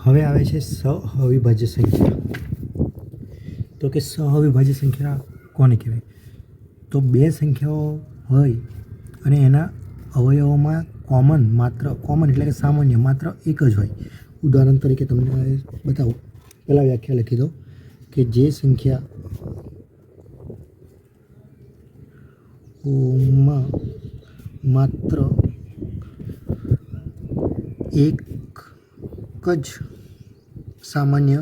હવે આવે છે સહઅવિભાજ્ય સંખ્યા. તો કે સહઅવિભાજ્ય સંખ્યા કોને કહેવાય? તો બે સંખ્યાઓ હોય અને એના અવયવોમાં કોમન એટલે કે સામાન્ય માત્ર એક જ હોય. ઉદાહરણ તરીકે તમને બતાવું. પહેલાં વ્યાખ્યા લખી દો કે જે સંખ્યાઓમાં માત્ર એક જ સામાન્ય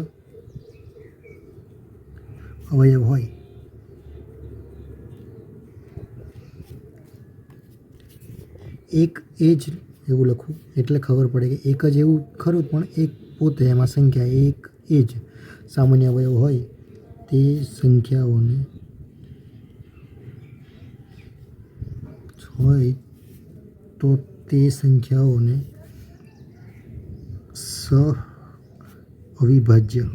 અવયવ હોય એક એ જ એવું લખવું એટલે ખબર પડે કે એક જ એવું ખરું પણ એક પોતે એમાં સંખ્યા એક એ જ સામાન્ય અવયવ હોય તે સંખ્યાઓને હોય તો તે સંખ્યાઓને સહઅવિભાજ્ય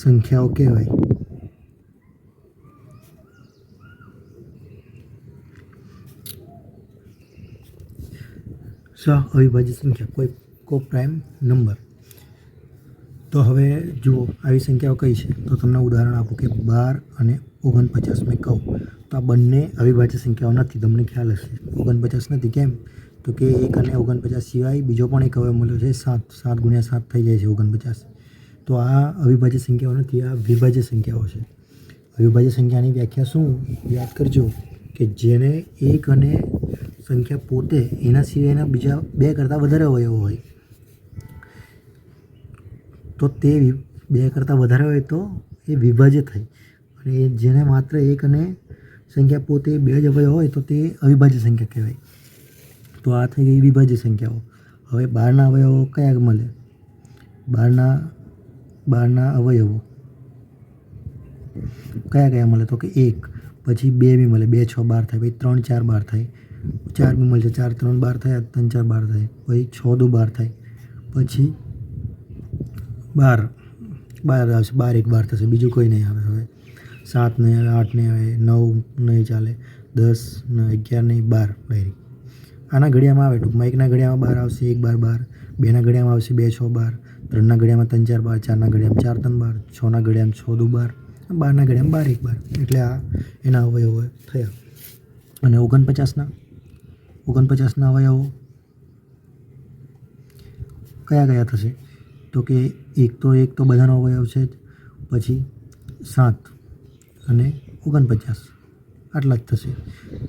સંખ્યાઓ કહેવાય. સહઅવિભાજ્ય સંખ્યા કોપ્રાઇમ નંબર. તો હવે જુઓ આવી સંખ્યાઓ કઈ છે? તો તમને ઉદાહરણ આપું કે 12 અને 49 મેં કહું તો આ બંને અવિભાજ્ય સંખ્યાઓ નથી. તમને ખ્યાલ હશે 49 નથી. કેમ? તો કે 1 અને 49 સિવાય બીજો પણ એક અવયવ મળ્યો છે 7. 7 ગુણ્યા 7 થઈ જાય છે 49. તો આ અવિભાજ્ય સંખ્યાઓ નથી, આ વિભાજ્ય સંખ્યાઓ છે. અવિભાજ્ય સંખ્યાની વ્યાખ્યા શું? યાદ કરજો કે જેને એક અને સંખ્યા પોતે એના સિવાયના બીજા બે કરતાં વધારે અવયવો હોય તો તે બે કરતાં વધારે હોય તો એ વિભાજ્ય થાય. અને જેને માત્ર એક અને સંખ્યા પોતે બે જ અવયવ હોય તો તે અવિભાજ્ય સંખ્યા કહેવાય. તો આ થઈ ગઈ વિભાજ્ય સંખ્યાઓ. હવે 12ના અવયવો કયા મળે? 12ના અવયવો કયા મળે? તો કે 1, પછી 2 બી મળે, 2 6 12 થાય, પછી 3 4 12 થાય, 4 બી મળશે, 4 3 12 થાય, 3 4 12 થાય, પછી 6 2 12 થાય, પછી 12 આવશે, 12 1 12 થશે, બીજું કોઈ નહીં આવે. હવે 7 નહીં આવે, 8 નહીં આવે, 9 નહીં ચાલે, 10 11 નહીં, 12 ડાયરેક્ટ આના ઘડિયામાં આવે. ટૂંકમાં એકના ઘડિયામાં 12 આવશે, 1 12 12, બેના ઘડિયામાં આવશે 2 6 12, ત્રણના ઘડિયામાં 3 4 12, ચારના ઘડિયામાં 4 3 12, છના ઘડિયામાં 6 2 12, 12ના ઘડિયામાં 12 1 12. એટલે આ એના અવયવો થયા. અને 49ના અવયવો કયા થશે? તો કે એક તો બધાનો અવયવ છે જ, પછી 7 અને 49 આટલા જ થશે.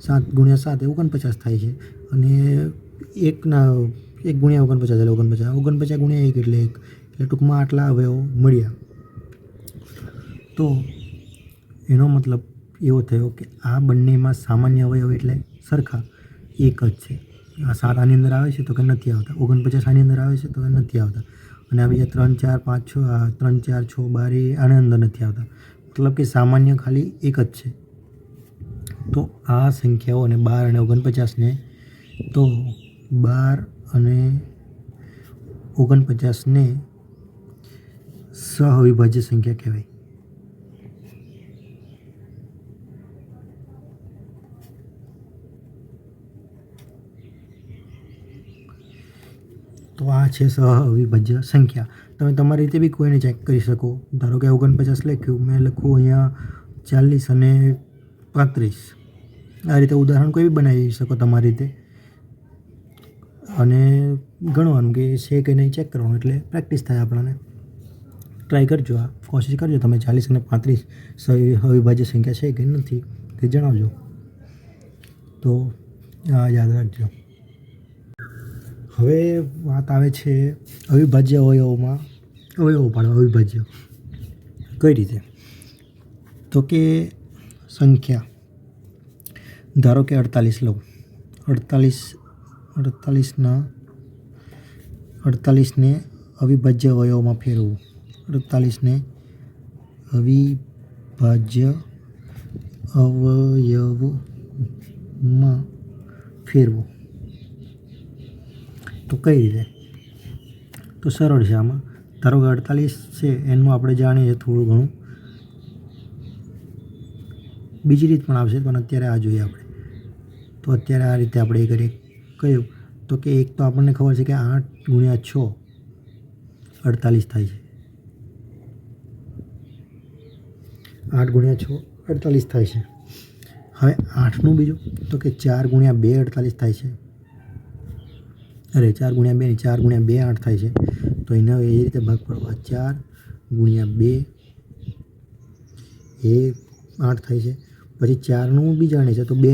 7 ગુણ્યા 7 એ 49 થાય છે. અને 1 ગુણ્યા 49 એટલે 49, 49 ગુણ્યા 1 એટલે 1, એટલે ટૂંકમાં આટલા અવયવો મળ્યા. તો એનો મતલબ એવો થયો કે આ બંનેમાં સામાન્ય અવયવ એટલે સરખા એક જ છે. આ 7 આની અંદર આવે છે તો કે નથી આવતા, 49 આની અંદર આવે છે તો કે નથી આવતા, અને આ બીજા 3 4 5 6 3 4 6 12 આની અંદર નથી આવતા. મતલબ કે સામાન્ય ખાલી એક જ છે. તો આ સંખ્યાઓને 12 અને 49ને તો 12 અને 49ને સહઅવિભાજ્ય સંખ્યા કહેવાય. તો આ છે સહઅવિભાજ્ય સંખ્યા. તમે તમારી રીતે બી કોઈને ચેક કરી શકો. ધારો કે 49 લખ્યું, મેં લખું અહીંયા 40 અને 35. આ રીતે ઉદાહરણ કોઈ બી બનાવી શકો તમારી રીતે, અને ગણવાનું કે છે કે નહીં ચેક કરવાનું, એટલે પ્રેક્ટિસ થાય આપણને. ટ્રાય કરજો, આ કોશિશ કરજો તમે. 40 અને 35 સહઅવિભાજ્ય સંખ્યા છે કે નથી તે જણાવજો. તો આ યાદ રાખજો. હવે વાત આવે છે અવિભાજ્ય અવયવો પાડવા. અવિભાજ્ય કઈ રીતે? તો કે સંખ્યા ધારો કે 48 લઉં. 48ને અવિભાજ્ય અવયવોમાં ફેરવવું. 48ને અવિભાજ્ય અવયવમાં ફેરવું. તો કઈ રીતે? તો સરળ છે આમાં. ધારો કે 48 છે એનું આપણે જાણીએ થોડું ઘણું. બીજી રીત પણ આવશે પણ અત્યારે આ જોઈએ આપણે. તો અત્યારે આ રીતે આપણે એ કરીએ. કયું? તો કે એક તો આપણને ખબર છે કે 8 ગુણ્યા 6 48 થાય છે. 8 ગુણ્યા 6 48 થાય છે. હવે 8નું બીજું તો કે 4 ગુણ્યા 2 48 થાય છે. અરે 4 ગુણ્યા 2 4 ગુણ્યા 2 8 થાય છે. તો એને એ રીતે ભાગ પાડવા 4 ગુણ્યા 2 એ 8 થાય છે. પછી 4નું બીજાણે છે તો 2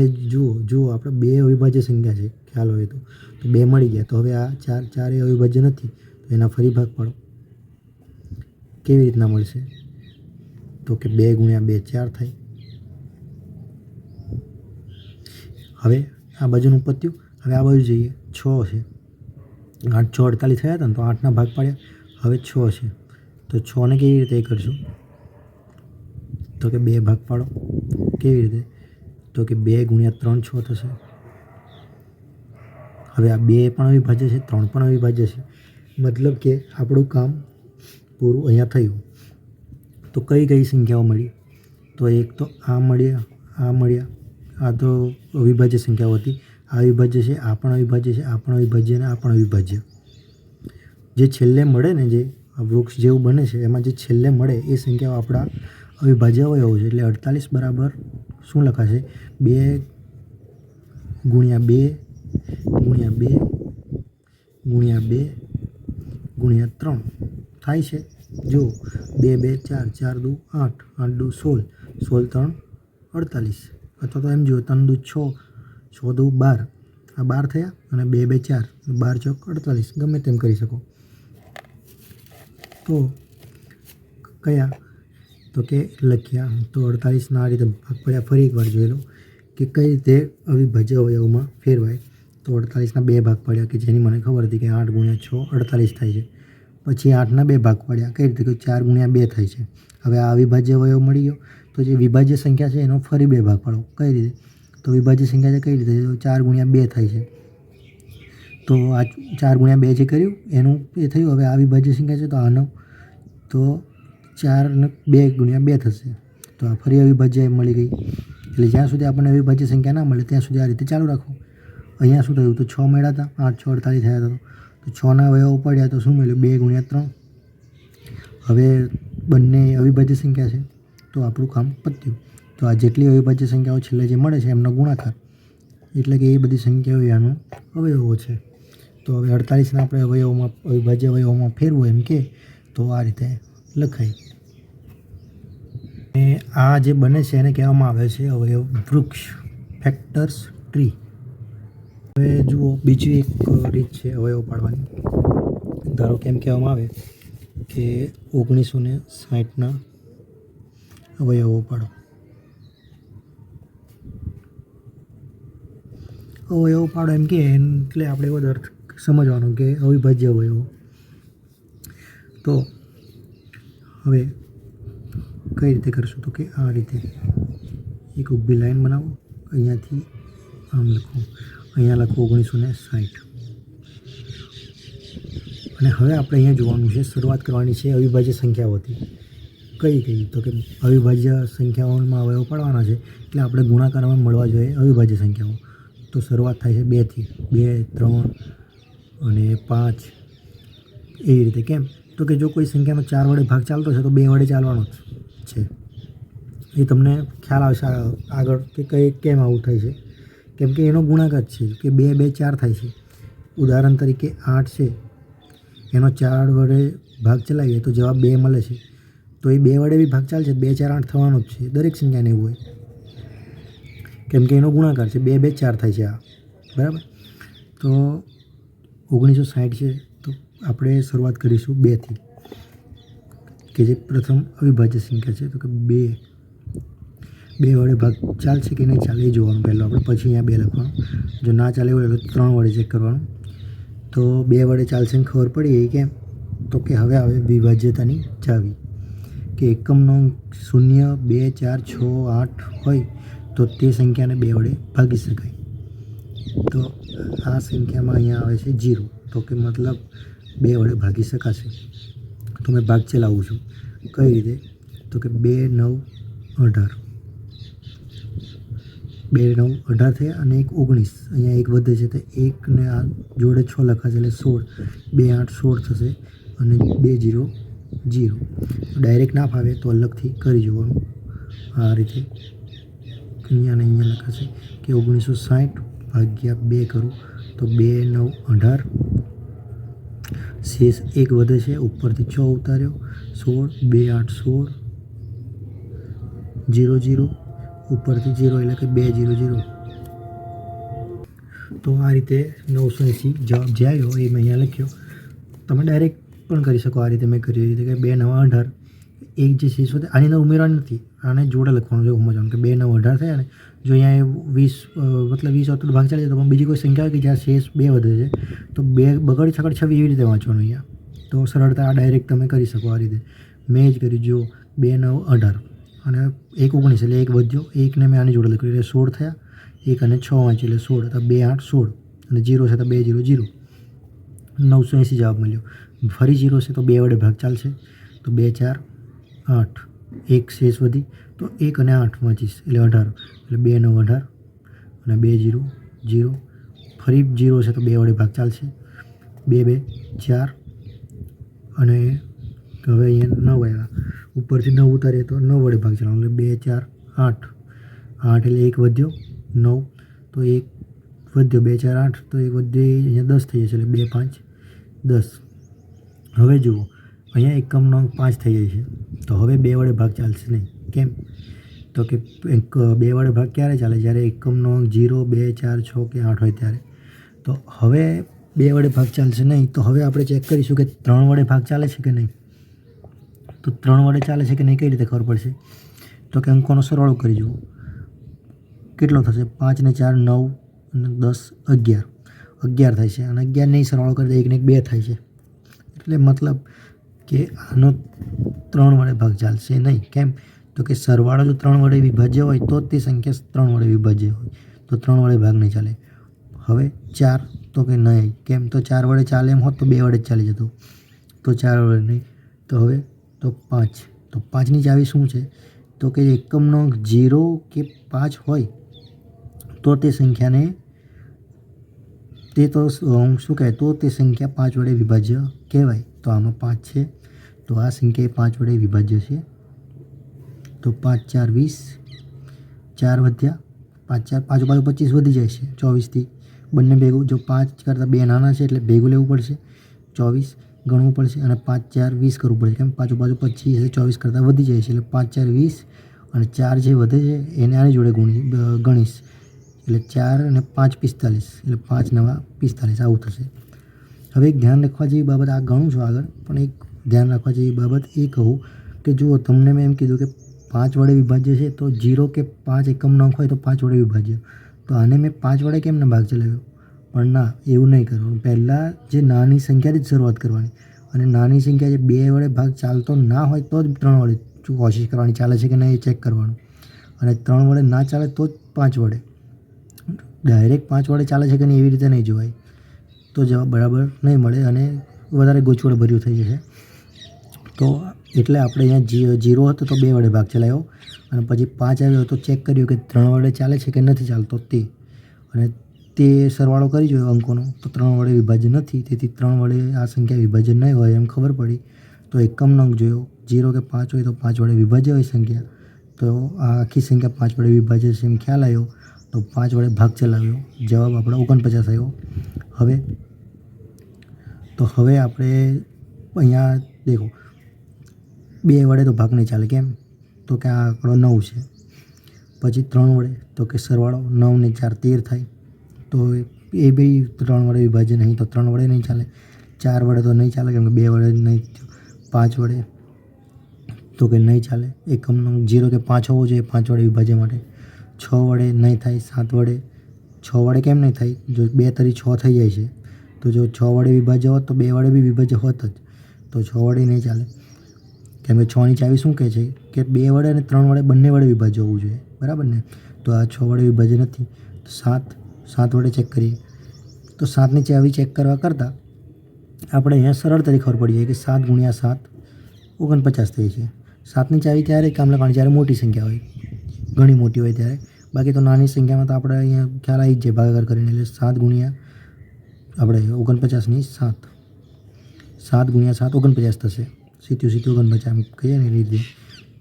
જુઓ આપણે 2 અવિભાજ્ય સંખ્યા છે ખ્યાલ હોય તો 2 મળી ગયા. તો હવે આ 4 એ અવિભાજ્ય નથી તો એના ફરી ભાગ પાડો. કેવી રીતના મળશે તો કે 2 ગુણ્યા 2 4 થાય. હવે આ બાજુનું પત્યું. હવે આ બાજુ જઈએ 6 છે. 8 6 48 થયા હતા ને તો 8ના ભાગ પાડ્યા. હવે 6 છે તો 6ને કેવી રીતે કરશું તો કે 2 ભાગ પાડો. કેવી રીતે તો કે 2 ગુણ્યા 3 6 થશે. હવે આ 2 પણ અવિભાજ્ય છે 3 પણ અવિભાજ્ય છે મતલબ કે આપણું કામ પૂરું અહીંયા થયું. તો કઈ સંખ્યાઓ મળી તો એક તો આ મળ્યા આ તો અવિભાજ્ય સંખ્યાઓ હતી. આ અવિભાજ્ય છે આ પણ અવિભાજ્ય છે આ પણ અવિભાજ્ય અને આ પણ અવિભાજ્ય. જે છેલ્લે મળે ને જે વૃક્ષ જેવું બને છે એમાં જે છેલ્લે મળે એ સંખ્યાઓ આપણા અવિભાજ્ય અવયવો છે. એટલે 48 બરાબર શું લખાશે 2 ગુણ્યા 2 ગુણ્યા 2 ગુણ્યા 2 ગુણ્યા 3 થાય છે. જો 2 2 4 4 દુ 8 8 દુ 16 16 3 48 અથવા તો એમ જુઓ 3 દુ 6 6 દુ 12 આ 12 થયા અને 2 2 4 12 ચોક 48 ગમે તેમ કરી શકો. તો કયા તો કે લખ્યા તો 48ના આ રીતે ભાગ પડ્યા. ફરી એકવાર જોઈ લો કે કઈ રીતે અવિભાજ્ય અવયવમાં ફેરવાય. તો 48ના 2 ભાગ પડ્યા કે જેની મને ખબર હતી કે 8 ગુણ્યા 6 48 થાય છે. પછી 8ના 2 ભાગ પાડ્યા કઈ રીતે કે 4 ગુણ્યા 2 થાય છે. હવે આ અવિભાજ્ય અવયવ મળી ગયો. તો જે વિભાજ્ય સંખ્યા છે એનો ફરી 2 ભાગ પાડો. કઈ રીતે તો વિભાજ્ય સંખ્યા છે કઈ રીતે તો 4 ગુણ્યા 2 થાય છે. તો આ 4 ગુણ્યા 2 જે કર્યું એનું એ થયું. હવે આ વિભાજ્ય સંખ્યા છે તો આનો તો 4 ને 2 ગુણ્યા 2 થશે. તો આ ફરી અવિભાજ્ય મળી ગઈ. એટલે જ્યાં સુધી આપણને અવિભાજ્ય સંખ્યા ના મળે ત્યાં સુધી આ રીતે ચાલુ રાખવું. અહીંયા શું થયું તો 6 મળ્યા હતા 8 6 48 થયા હતા તો 6ના અવયવો પડ્યા તો શું મળ્યું 2 ગુણ્યા 3. હવે બંને અવિભાજ્ય સંખ્યા છે તો આપણું કામ પત્યું. તો આ જેટલી અવિભાજ્ય સંખ્યાઓ છેલ્લે જે મળે છે એમનો ગુણાકાર એટલે કે એ બધી સંખ્યાઓ આનો અવયવો છે. તો હવે 48ને આપણે અવયવોમાં અવિભાજ્ય અવયવોમાં ફેરવું એમ કે તો આ રીતે લખાય. અને આ જે બને છે એને કહેવામાં આવે છે અવયવ વૃક્ષ ફેક્ટર્સ ટ્રી. હવે જુઓ બીજી એક રીત છે અવયવ પાડવાની. ધારો કે એમ કહેવામાં આવે કે 1960ના અવયવો પાડો. અવયવો પાડો એમ કે એટલે આપણે એવો અર્થ સમજવાનો કે અવિભાજ્ય અવયવો. તો હવે કઈ રીતે કરશું તો કે આ રીતે એક ઊભી લાઈન બનાવો. અહીંયાથી આમ લખો અહીંયા લખો 1960 અને હવે આપણે અહીંયા જોવાનું છે શરૂઆત કરવાની છે અવિભાજ્ય સંખ્યાઓથી. કઈ તો કે અવિભાજ્ય સંખ્યાઓમાં અવયવ પાડવાના છે એટલે આપણે ગુણાકારમાં મળવા જોઈએ અવિભાજ્ય સંખ્યાઓ. તો શરૂઆત થાય છે 2થી 2 3 અને 5 એવી રીતે. કેમ તો કે જો કોઈ સંખ્યાનો 4 વડે ભાગ ચાલતો છે તો 2 વડે ચાલવાનો જ છે. એ તમને ખ્યાલ આવશે આગળ કે કેમ આવું થાય છે. કેમ કે એનો ગુણાકાર છે કે 2 2 4 થાય છે. ઉદાહરણ તરીકે 8 છે એનો 4 વડે ભાગ ચલાવીએ તો જવાબ 2 મળે છે. તો એ 2 વડે બી ભાગ ચાલશે 2 4 8 થવાનો જ છે. દરેક સંખ્યાને એવું હોય કેમ કે એનો ગુણાકાર છે 2 2 4 થાય છે આ બરાબર. તો 1960 છે તો આપણે શરૂઆત કરીશું 2થી કે જે પ્રથમ અવિભાજ્ય સંખ્યા છે. તો કે 2 વડે ભાગ ચાલશે કે નહીં ચાલે એ જોવાનું પહેલાં આપણે. પછી અહીંયા 2 લખવાનું. જો ના ચાલે એવું એટલે 3 વડે ચેક કરવાનું. તો 2 વડે ચાલશે ને ખબર પડી ગઈ કેમ તો કે હવે આવે વિભાજ્યતાની ચાવી કે એકમનો 0 2 4 6 8 હોય તો તે સંખ્યાને 2 વડે ભાગી શકાય. તો આ સંખ્યામાં અહીંયા આવે છે 0 તો કે મતલબ 2 વડે ભાગી શકાશે. તો મેં ભાગ ચલાવું છું કઈ રીતે તો કે 2 9 18 2 9 18 થયા અને 1 19, અહીંયા 1 વધે છે તો 1 ને આ જોડે 6 લખાશે એટલે 16, 2 8 16 થશે અને 2 0 0. ડાયરેક્ટ ના ફાવે તો અલગથી કરી જોવાનું. આ રીતે અહીંયા ને અહીંયા લખાશે કે 1960 ભાગ્યા 2 કરું તો 2 9 18, શેષ 1 વધે છે, ઉપરથી 6 ઉતાર્યો, 16, 2 8 16, 0 0, ઉપરથી 0 એટલે કે 2 0 0. તો આ રીતે 980 જવાબ જે આવ્યો એ મેં અહીંયા લખ્યો. તમે ડાયરેક્ટ પણ કરી શકો આ રીતે મેં કર્યું એ રીતે કે 2 9 18, એક જે શેષ વધે આની અંદર ઉમેરવાનું નથી, આને જોડે લખવાનું છે સમજવાનું કે 2 9 18 થયા ને જો અહીંયા 20 મતલબ 20 હોત તો ભાગ ચાલી જાય તો પણ બીજી કોઈ સંખ્યા હોય કે જ્યાં શેષ 2 વધે છે તો 2 બગડ છકડ 26 એવી રીતે વાંચવાનું અહીંયા. તો સરળતા આ ડાયરેક્ટ તમે કરી શકો આ રીતે. મેં જ કર્યું જો 2 9 18 અને 1 19 એટલે 1 વધ્યો, 1 ને મેં આની જોડે લખ્યું એટલે 16 થયા, 1 અને 6 વાંચ્યું એટલે 16, તો 2 8 16 અને 0 છે તો 2 0 0. 980 જવાબ મળ્યો. ફરી 0 છે તો 2 વડે ભાગ ચાલશે તો 2 4 8, 1 શેષ વધી તો 1 અને 8 વાંચીશ એટલે 18, એટલે 2 9 18 અને 2 0 0. ફરી 0 છે તો 2 વડે ભાગ ચાલશે, 2 2 4 અને હવે અહીંયા 9 આવ્યા, ઉપરથી 9 ઉતારીએ તો 9 વડે ભાગ ચાલવાનો એટલે 2 4 8, 8 એટલે 1 વધ્યો, 9 તો 1 વધ્યો, 2 4 8 તો 1 વધ્યો અહીંયા 10 થઈ જશે એટલે 2 5 10. હવે જુઓ અહીંયા એકમનો અંક 5 થઈ જાય છે તો હવે 2 વડે ભાગ ચાલશે નહીં. કેમ? તો કે 2 વડે ભાગ ક્યારે ચાલે? જ્યારે એકમનો અંક 0 2 4 6 કે 8 હોય ત્યારે. તો હવે 2 વડે ભાગ ચાલશે નહીં. તો હવે આપણે ચેક કરીશું કે 3 વડે ભાગ ચાલે છે કે નહીં. તો 3 વડે ચાલે છે કે નહીં કઈ રીતે ખબર પડશે? તો કે અંકોનો સરવાળો કરી જુઓ કેટલો થશે. 5 ને 4 9 અને 10 11, 11 થાય છે અને 11 નહીં સરવાળો કરી દે 1 ને 1 2 થાય છે. એટલે મતલબ કે આનો 3 વડે ભાગ ચાલશે નહીં. કેમ? તો કે સરવાળો જો 3 વડે વિભાજ્ય હોય તો જ તે સંખ્યા 3 વડે વિભાજ્ય હોય, તો 3 વડે ભાગ નહીં ચાલે. હવે 4 તો કે નહીં. કેમ? તો 4 વડે ચાલે એમ હોત તો 2 વડે જ ચાલી જતું, તો 4 વડે નહીં. તો હવે તો 5, તો 5ની ચાવી શું છે? તો કે એકમનો અંક 0 કે 5 હોય તો તે સંખ્યાને તે તો શું કહેવાય? તો તે સંખ્યા 5 વડે વિભાજ્ય કહેવાય. તો આમાં 5 છે તો આ સંખ્યા 5 વડે વિભાજ્ય છે. તો 5 4 20, 4 વધ્યા, 5 4 5 બાજુ 25 વધી જાય છે 24થી. બંને ભેગું જો 5 કરતાં 2 નાના છે એટલે ભેગું લેવું પડશે, 24 ગણવું પડશે અને 5 4 20 કરવું પડશે. કેમ? 5 બાજુ 25 એટલે 24 કરતાં વધી જાય છે એટલે 5 4 20 અને 4 જે વધે છે એને આની જોડે ગણીશ એટલે 4 અને 5 45 એટલે 5 9 45 આવું થશે. હવે એક ધ્યાન રાખવા જેવી બાબત, આ ગણું છું આગળ પણ એક ધ્યાન રાખવા જેવી બાબત એ કહું કે જુઓ તમને મેં એમ કીધું કે 5 વડે વિભાજ્ય છે તો 0 કે 5 એકમનો અંક હોય તો 5 વડે વિભાજ્ય. તો આને મેં 5 વડે કેમ ના ભાગ ચલાવ્યો? પણ ના, એવું નહીં કરવાનું. પહેલાં જે નાની સંખ્યાથી જ શરૂઆત કરવાની અને નાની સંખ્યા જે 2 વડે ભાગ ચાલતો ના હોય તો જ 3 વડે કોશિશ કરવાની, ચાલે છે કે નહીં એ ચેક કરવાનું. અને 3 વડે ના ચાલે તો જ 5 વડે. ડાયરેક્ટ 5 વડે ચાલે છે કે નહીં એવી રીતે નહીં જોવાય, તો જવાબ બરાબર નહીં મળે અને વધારે ગૂંચવણ ભર્યું થઈ જશે. તો એટલે આપણે અહીંયા 0 હતો તો 2 વડે ભાગ ચલાવ્યો અને પછી 5 આવ્યો તો ચેક કર્યું કે 3 વડે ચાલે છે કે નથી ચાલતો તે, અને તે સરવાળો કરી જોયો અંકોનો તો 3 વડે વિભાજ્ય નથી. તેથી 3 વડે આ સંખ્યા વિભાજ્ય નહીં હોય એમ ખબર પડી. તો એકમનો અંક જોયો 0 કે 5 હોય તો 5 વડે વિભાજ્ય હોય સંખ્યા, તો આ આખી સંખ્યા 5 વડે વિભાજ્ય છે એમ ખ્યાલ આવ્યો તો 5 વડે ભાગ ચલાવ્યો, જવાબ આપણો 49 આવ્યો. હવે આપણે અહીંયા દેખો 2 વડે તો ભાગ નહીં ચાલે. કેમ? તો કે આ આંકડો 9 છે. પછી 3 વડે તો કે સરવાળો 9 ને 4 13 થાય, તો એ બી 3 વડે વિભાજ્ય નહીં, તો 3 વડે નહીં ચાલે. 4 વડે તો નહીં ચાલે કેમ કે 2 વડે નહીં. 5 વડે તો કે નહીં ચાલે. એકમનો 0 કે 5 હોવો જોઈએ 5 વડે વિભાજ્ય માટે. 6 વડે નહીં થાય. 7 વડે, 6 વડે કેમ નહીં થાય? જો 2 તરી 6 થઈ જાય છે તો જો 6 વડે વિભાજ્ય હોત તો 2 વડે બી વિભાજ્ય હોત જ, તો 6 વડે નહીં ચાલે. કેમ કે 6ની ચાવી શું કહે છે કે 2 વડે અને 3 વડે બંને વડે વિભાજ્ય હોવું જોઈએ, બરાબર ને? તો આ 6 વડે વિભાજ્ય નથી. તો 7 વડે ચેક કરીએ તો 7ની ચાવી ચેક કરવા કરતાં આપણે અહીંયા સરળતાથી ખબર પડી જાય કે 7 ગુણ્યા 7 49 થઈ છે. 7ની ચાવી ત્યારે કામ લાગવાની જ્યારે મોટી સંખ્યા હોય, ઘણી મોટી હોય ત્યારે. બાકી તો નાની સંખ્યામાં તો આપણે અહીંયા ખ્યાલ આવી જ જાય ભાગાકાર કરીને, એટલે 7 ગુણ્યા આપણે 49ની 7, 7 ગુણ્યા 7 49 થશે, સીધું 49 એમ કહીએ ને એ રીતે.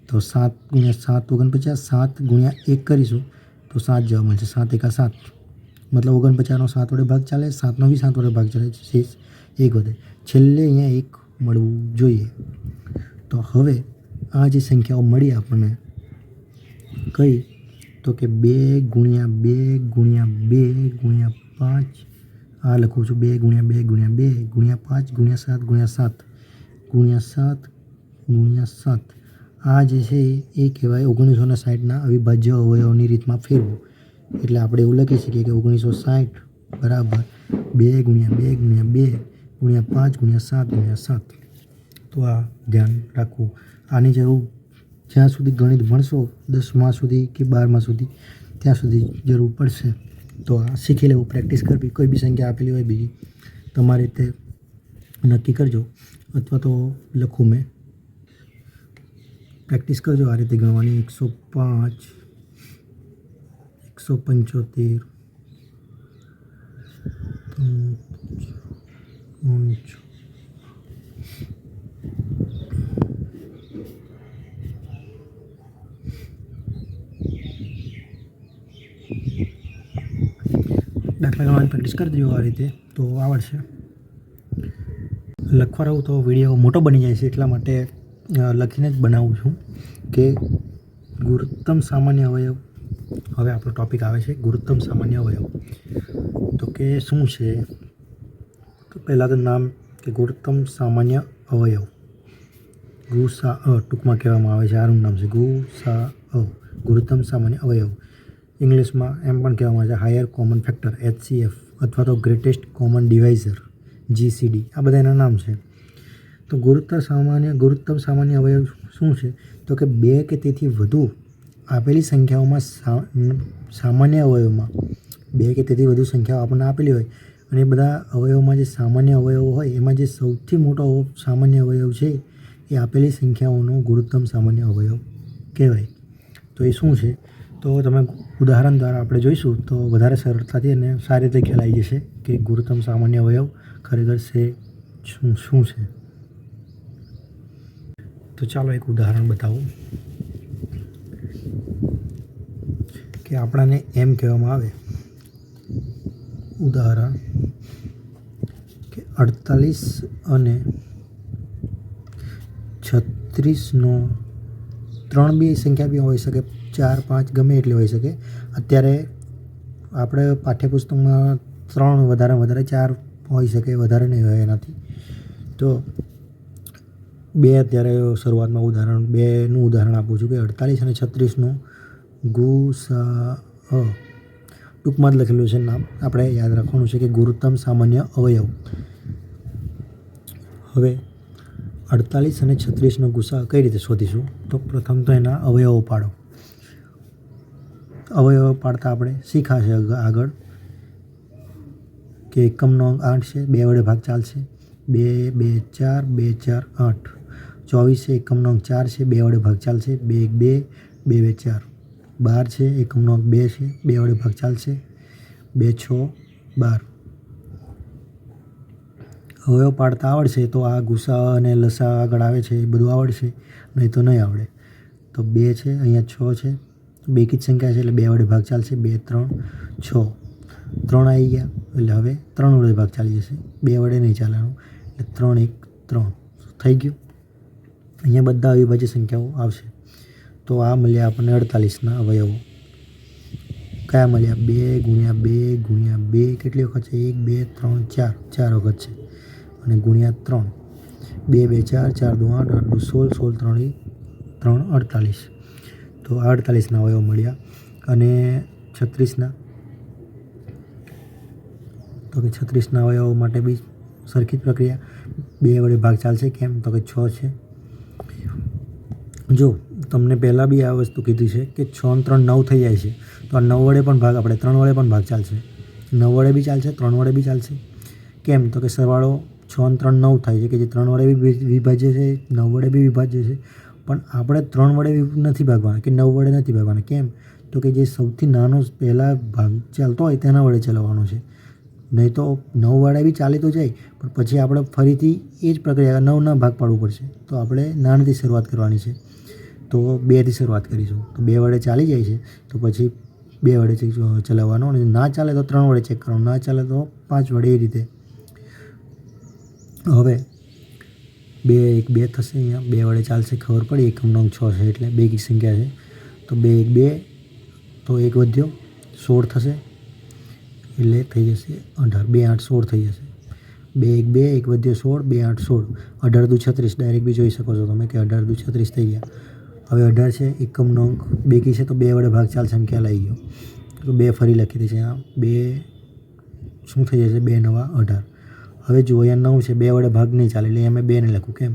તો 7 ગુણ્યા 7 49, 7 ગુણ્યા 1 કરીશું તો 7 જવાબ મળશે, 7 એકા 7, મતલબ 49નો 7 વડે ભાગ ચાલે, 7નો બી 7 વડે ભાગ ચાલે, શેષ 1 વધે, છેલ્લે અહીંયા 1 મળવું જોઈએ. તો હવે આ જે સંખ્યાઓ મળી આપણને કઈ, તો કે 2 ગુણ્યા 2 ગુણ્યા 2 ગુણ્યા 5, આ લખું છું 2 ગુણ્યા 2 ગુણ્યા 2 ગુણ્યા 5 ગુણ્યા 7 ગુણ્યા 7 ગુણ્યા 7 ગુણ્યા 7, આ જે છે એ કહેવાય 1960ના અવિભાજ્ય અવયવોની રીતમાં ફેરવું. એટલે આપણે એવું લખી શકીએ કે 1960 બરાબર 2 ગુણ્યા 2 ગુણ્યા 2 ગુણ્યા 5 ગુણ્યા 7 ગુણ્યા 7. તો આ ધ્યાન રાખવું. આની જરૂર જ્યાં સુધી ગણિત ભણશો 10મા સુધી કે 12મા સુધી ત્યાં સુધી જરૂર પડશે. તો આ શીખી લેવું, પ્રેક્ટિસ કરવી. કોઈ બી સંખ્યા આપેલી હોય બીજી તમારી રીતે નક્કી કરજો, અથવા તો લખું મેં, પ્રેક્ટિસ કરજો આ રીતે ગણવાની. 105 175 દાખલા ગણવાની પ્રેક્ટિસ કરી દેજો આ રીતે, તો આવડશે. લખવા રહું તો વિડીયો મોટો બની જાય છે, એટલા માટે લખીને જ બનાવું છું કે ગુરુત્તમ સામાન્ય અવયવ. હવે આપણો ટૉપિક આવે છે ગુરુત્તમ સામાન્ય અવયવ. તો કે શું છે, તો પહેલાં તો નામ કે ગુરુત્તમ સામાન્ય અવયવ, ગુસા ટૂંકમાં કહેવામાં આવે છે, આનું નામ છે ગુસા ગુરુત્તમ સામાન્ય અવયવ. ઇંગ્લિશમાં એમ પણ કહેવામાં આવે છે હાયર કોમન ફેક્ટર HCF, અથવા તો ગ્રેટેસ્ટ કોમન ડિવાઇઝર GCD, આ બધા એના નામ છે. તો ગુરુત્તમ સામાન્ય અવયવ શું છે, તો કે 2 કે તેથી વધુ આપેલી સંખ્યાઓમાં સામાન્ય અવયવમાં 2 કે તેથી વધુ સંખ્યાઓ આપણને આપેલી હોય, અને એ બધા અવયવોમાં જે સામાન્ય અવયવો હોય એમાં જે સૌથી મોટો સામાન્ય અવયવ છે એ આપેલી સંખ્યાઓનો ગુરુત્તમ સામાન્ય અવયવ કહેવાય. તો એ શું છે, તો તમે ઉદાહરણ દ્વારા આપણે જોઈશું તો વધારે સરળતાથી અને સારી રીતે ખ્યાલ આવી જશે કે ગુરુત્તમ સામાન્ય અવયવ ખરેખર છે શું છે. તો ચાલો એક ઉદાહરણ બતાવું કે આપણાને એમ કહેવામાં આવે, ઉદાહરણ કે 48 અને 36નો 3 બી સંખ્યા બી હોઈ શકે, 4 5 ગમે એટલી હોઈ શકે. અત્યારે આપણે પાઠ્યપુસ્તકમાં 3 વધારે 4 હોઈ શકે, વધારે નહીં હોય એનાથી. તો 2 અત્યારે શરૂઆતમાં ઉદાહરણ 2નું ઉદાહરણ આપું છું કે 48 અને 36નો ગુસા ટૂંકમાં જ લખેલું છે નામ, આપણે યાદ રાખવાનું છે કે ગુરુત્તમ સામાન્ય અવયવ. હવે 48 અને 36નો ગુસા કઈ રીતે શોધીશું, તો પ્રથમ તો એના અવયવો પાડો. અવયવો પાડતા આપણે શીખાશે આગળ કે એકમનો અંક 8 છે, 2 વડે ભાગ ચાલશે, 2 2 4 2 4 8. 24 છે, એકમનો અંક 4 છે, 2 વડે ભાગ ચાલશે, 2 1 2 2 2 4. 12 છે, એકમનો અંક 2 છે, 2 વડે ભાગ ચાલશે, 2 6 12. અવયવ પાડતા આવડશે તો આ ગુસા અને લસા આગળ આવે છે એ બધું આવડશે, નહીં તો નહીં આવડે. તો 2 છે, અહીંયા 6 છે, બે કી જ સંખ્યા છે એટલે 2 વડે ભાગ ચાલશે, 2 3 6. 3 આવી ગયા એટલે હવે 3 વડે ભાગ ચાલી જશે, 2 વડે નહીં ચાલવાનું, એટલે 3 1 3 થઈ ગયું. અહીંયા બધા અવિભાજ્ય સંખ્યાઓ આવશે. તો આ મળ્યા આપણને 48ના અવયવો. કયા મળ્યા, 2 ગુણ્યા 2 ગુણ્યા 2 કેટલી વખત છે, 1 2 3 4 4 વખત છે, અને ગુણ્યા 3, 2 2 4 4 2 8 8 2 16 16 3 3 48. તો 48ના અવયવ મળ્યા. અને 36ના, તો કે 36ના અવયવ માટે બી સરખી જ પ્રક્રિયા, 2 વડે ભાગ ચાલશે, કેમ તો કે 6 છે. જો તમને પહેલાં બી આ વસ્તુ કીધી છે કે 6 અને 3 9 થઈ જાય છે, તો આ 9 વડે પણ ભાગ આપણે 3 વડે પણ ભાગ ચાલશે, 9 વડે બી ચાલશે, 3 વડે બી ચાલશે. કેમ તો કે સરવાળો 6 અને 3 9 થાય છે, કે જે 3 વડે બી વિભાજ્ય છે, 9 વડે બી વિભાજ્ય છે. પણ આપણે 3 વડે નથી ભાગવાના કે 9 વડે નથી ભાગવાના. કેમ તો કે જે સૌથી નાનો પહેલાં ભાગ ચાલતો હોય તેના વડે ચલાવવાનો છે. નહીં તો 9 વડે બી ચાલી તો જાય, પણ પછી આપણે ફરીથી એ જ પ્રક્રિયા 9ના ભાગ પાડવું પડશે. તો આપણે નાનાથી શરૂઆત કરવાની છે. તો 2થી શરૂઆત કરીશું. તો 2 વડે ચાલી જાય છે તો પછી 2 વડે ચલાવવાનો, અને ના ચાલે તો 3 વડે ચેક કરવાનું, ના ચાલે તો 5 વડે, એ રીતે. હવે 2 1 2 થશે. અહીંયા 2 વડે ચાલશે, ખબર પડી એકમ નંગ 6 છે એટલે બે કી સંખ્યા છે. તો 2 1 2, તો 1 વધ્યો 16 થશે એટલે થઈ જશે 18. 2 8 16 થઈ જશે. 2 1 2, 1 વધ્યો 16, 2 8 16, 18 દુ 36. ડાયરેક્ટ બી જોઈ શકો છો તમે કે 18 દુ 36 થઈ ગયા. હવે 18 છે, એકમ નંગ બેકી છે તો 2 વડે ભાગ ચાલશે એમ ખ્યાલ આવી ગયો. તો 2 ફરી લખી દે છે. આ 2 શું થઈ જશે? 2 9 18. હવે જુઓ અહીંયા 9 છે, 2 વડે ભાગ નહીં ચાલે એટલે અમે 2 ને લખું. કેમ?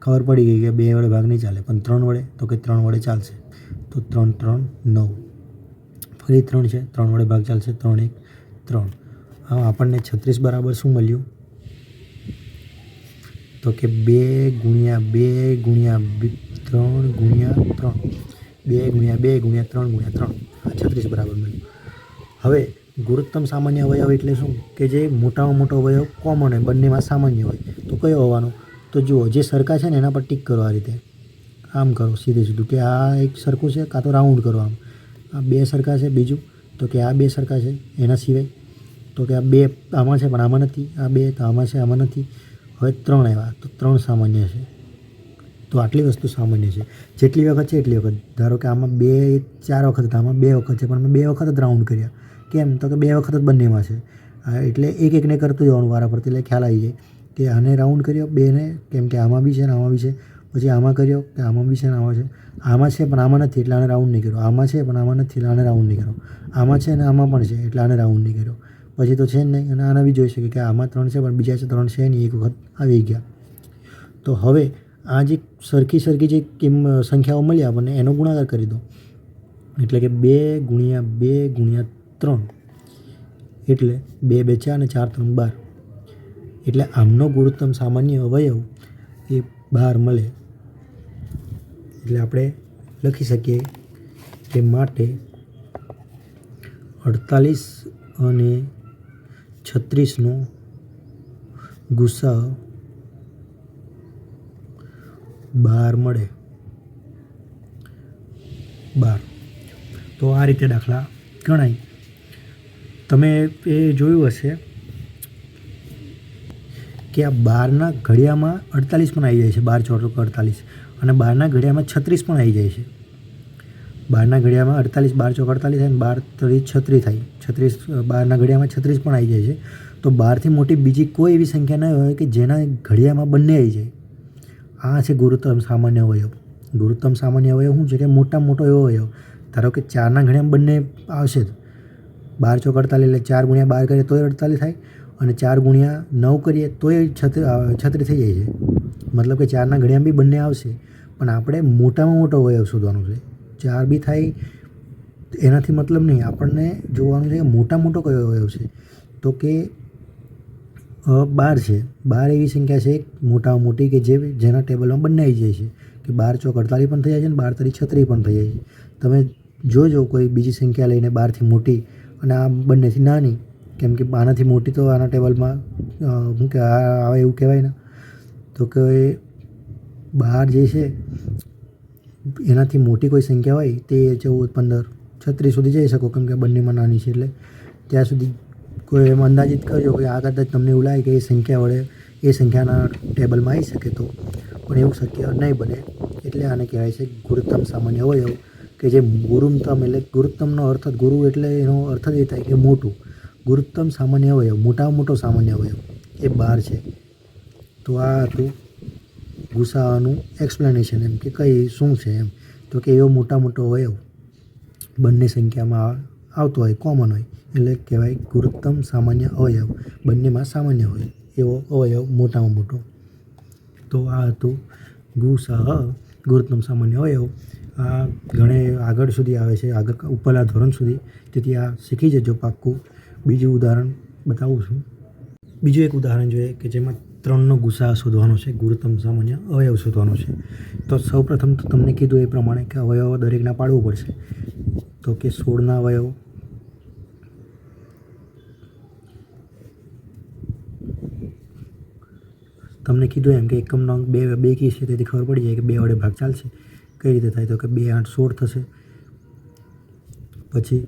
ખબર પડી ગઈ કે 2 વડે ભાગ નહીં ચાલે, પણ 3 વડે, તો કે 3 વડે ચાલશે. તો 3 3 9. ફરી 3 છે, 3 વડે ભાગ ચાલશે. 3 1 3. હા, આપણને 36 બરાબર શું મળ્યું? તો કે 2 ગુણ્યા 2 ગુણ્યા 3 ગુણ્યા 3. 2 ગુણ્યા 2 ગુણ્યા 3 ગુણ્યા 3. આ 36 બરાબર મળ્યું. હવે ગુરુત્તમ સામાન્ય અવયવ એટલે શું? કે જે મોટામાં મોટો અવયવ કોમન હોય, બંનેમાં સામાન્ય હોય. તો કયો હોવાનો? તો જુઓ, જે સરખા છે ને એના પર ટીક કરો. આ રીતે આમ કરો સીધે સીધું, કે આ એક સરખું છે, કાં તો રાઉન્ડ કરો આમ. આ 2 સરખા છે. બીજું તો કે આ 2 સરખા છે, એના સિવાય તો કે આ 2 આમાં છે પણ આમાં નથી, આ 2 તો આમાં છે આમાં નથી. હવે 3 આવ્યા તો 3 સામાન્ય છે. તો આટલી વસ્તુ સામાન્ય છે. જેટલી વખત છે એટલી વખત. ધારો કે આમાં 2 4 વખત હતા, આમાં 2 વખત છે, પણ અમે 2 વખત જ રાઉન્ડ કર્યા. કેમ? તો કે 2 વખત જ બંનેમાં છે. એટલે એક એકને કરતું જવાનું વારા પરથી, એટલે ખ્યાલ આવી જાય કે આને રાઉન્ડ કર્યો 2ને, કેમ કે આમાં બી છે ને આમાં બી છે. પછી આમાં કર્યો કે આમાં બી છે ને આમાં છે. આમાં છે પણ આમાં નથી એટલે આને રાઉન્ડ નહીં કર્યો. આમાં છે પણ આમાં નથી એટલે આને રાઉન્ડ નહીં કર્યો. આમાં છે ને આમાં પણ છે એટલે આને રાઉન્ડ નહીં કર્યો. પછી તો છે જ નહીં. અને આને બી જોઈ શકે કે આમાં 3 છે પણ બીજા છે 3 છે નહીં, એક વખત આવી ગયા. તો હવે આ જે સરખી જે સંખ્યાઓ મળી આપણને, એનો ગુણાકાર કરી દો. એટલે કે 2 ગુણ્યા 2 ગુણ્યા 3, એટલે 2 2 4 અને 4 3 12. એટલે આમનો ગુરુત્તમ સામાન્ય અવયવ એ 12 મળે. એટલે આપણે લખી શકીએ કે માટે 48 અને 36નો ગુસાઅ 12 મળે. 12. તો આ રીતે દાખલા ગણાય. તમે એ જોયું હશે કે આ 12ના ઘડિયામાં 48 પણ આવી જાય છે. 12 ચોક 48. અને 12ના ઘડિયામાં 36 પણ આવી જાય છે. 12ના ઘડિયામાં 48, 12 ચોક 48 થાય, 12 તરી 36 થાય. 36 12ના ઘડિયામાં 36 પણ આવી જાય છે. તો 12થી મોટી બીજી કોઈ એવી સંખ્યા ન હોય કે જેના ઘડિયામાં બંને આવી જાય. આ છે ગુરુત્તમ સામાન્ય અવયવ. ગુરુત્તમ સામાન્ય અવયવ શું છે? કે મોટામાં મોટો એવો અવયવ. ધારો કે 4ના ઘડિયામાં બંને આવશે. 12 ચોક 48 એટલે 4 ગુણ્યા 12 કરીએ તોય 48 થાય, અને 4 ગુણ્યા 9 કરીએ તોય 36 થઈ જાય છે. મતલબ કે 4ના ઘડિયામાં બી બંને આવશે, પણ આપણે મોટામાં મોટો અવયવ શોધવાનો છે. 4 બી થાય એનાથી મતલબ નહીં, આપણને જોવાનું છે કે મોટામાં મોટો કયો અવયવ છે. તો કે 12 છે. 12 એવી સંખ્યા છે મોટામાં મોટી કે જેના ટેબલમાં બંને આવી જાય છે. કે 12 ચોક 48 પણ થઈ જાય છે અને 12 તરી 36 પણ થઈ જાય છે. તમે જોજો કોઈ બીજી સંખ્યા લઈને 12થી મોટી અને આ બંનેથી નાની, કેમ કે આનાથી મોટી તો આના ટેબલમાં શું કે આવે એવું કહેવાય ને. તો કે 12 જે છે એનાથી મોટી કોઈ સંખ્યા હોય તે 14 15 36 સુધી જઈ શકો, કેમ કે બંનેમાં નાની છે. એટલે ત્યાં સુધી કોઈ એમ અંદાજિત કરજો કે આ કદાચ તમને એવું લાગે કે એ સંખ્યા વડે એ સંખ્યાના ટેબલમાં આવી શકે, તો પણ એવું શક્ય નહીં બને. એટલે આને કહેવાય છે ગુરુત્તમ સામાન્ય અવયવ. કે જે ગુરુત્તમ એટલે ગુરુત્તમનો અર્થ, ગુરુ એટલે એનો અર્થ જ એ થાય કે મોટું. ગુરુત્તમ સામાન્ય અવયવ, મોટામાં મોટો સામાન્ય અવયવ એ 12 છે. તો આ હતું ગુસાઅનું એક્સપ્લેનેશન, એમ કે કઈ શું છે એમ. તો કે એવો મોટો અવયવ બંને સંખ્યામાં આવતો હોય, કોમન હોય, એટલે કહેવાય ગુરુત્તમ સામાન્ય અવયવ. બંનેમાં સામાન્ય હોય એવો અવયવ મોટામાં મોટો. તો આ હતું ગુસાઅ, ગુરુત્તમ સામાન્ય અવયવ. આ ઘણે આગળ સુધી આવે છે, આગળ ઉપરના ધોરણ સુધી. તેથી આ શીખી જજો પાક્કું. બીજું ઉદાહરણ બતાવું છું. બીજું એક ઉદાહરણ જોઈએ કે જેમાં 3નો ગુસાઅ શોધવાનો છે, ગુરુત્તમ સામાન્ય અવયવ શોધવાનો છે. તો સૌપ્રથમ તો તમને કીધું એ પ્રમાણે કે અવયવો દરેકના પાડવું પડશે. તો કે 16ના અવયવો. તમને કીધું એમ કે એકમનો અંક બે કી છે, તેથી ખબર પડી જાય કે 2 વડે ભાગ ચાલશે. કઈ રીતે થાય? તો કે 2 8 16 થશે. પછી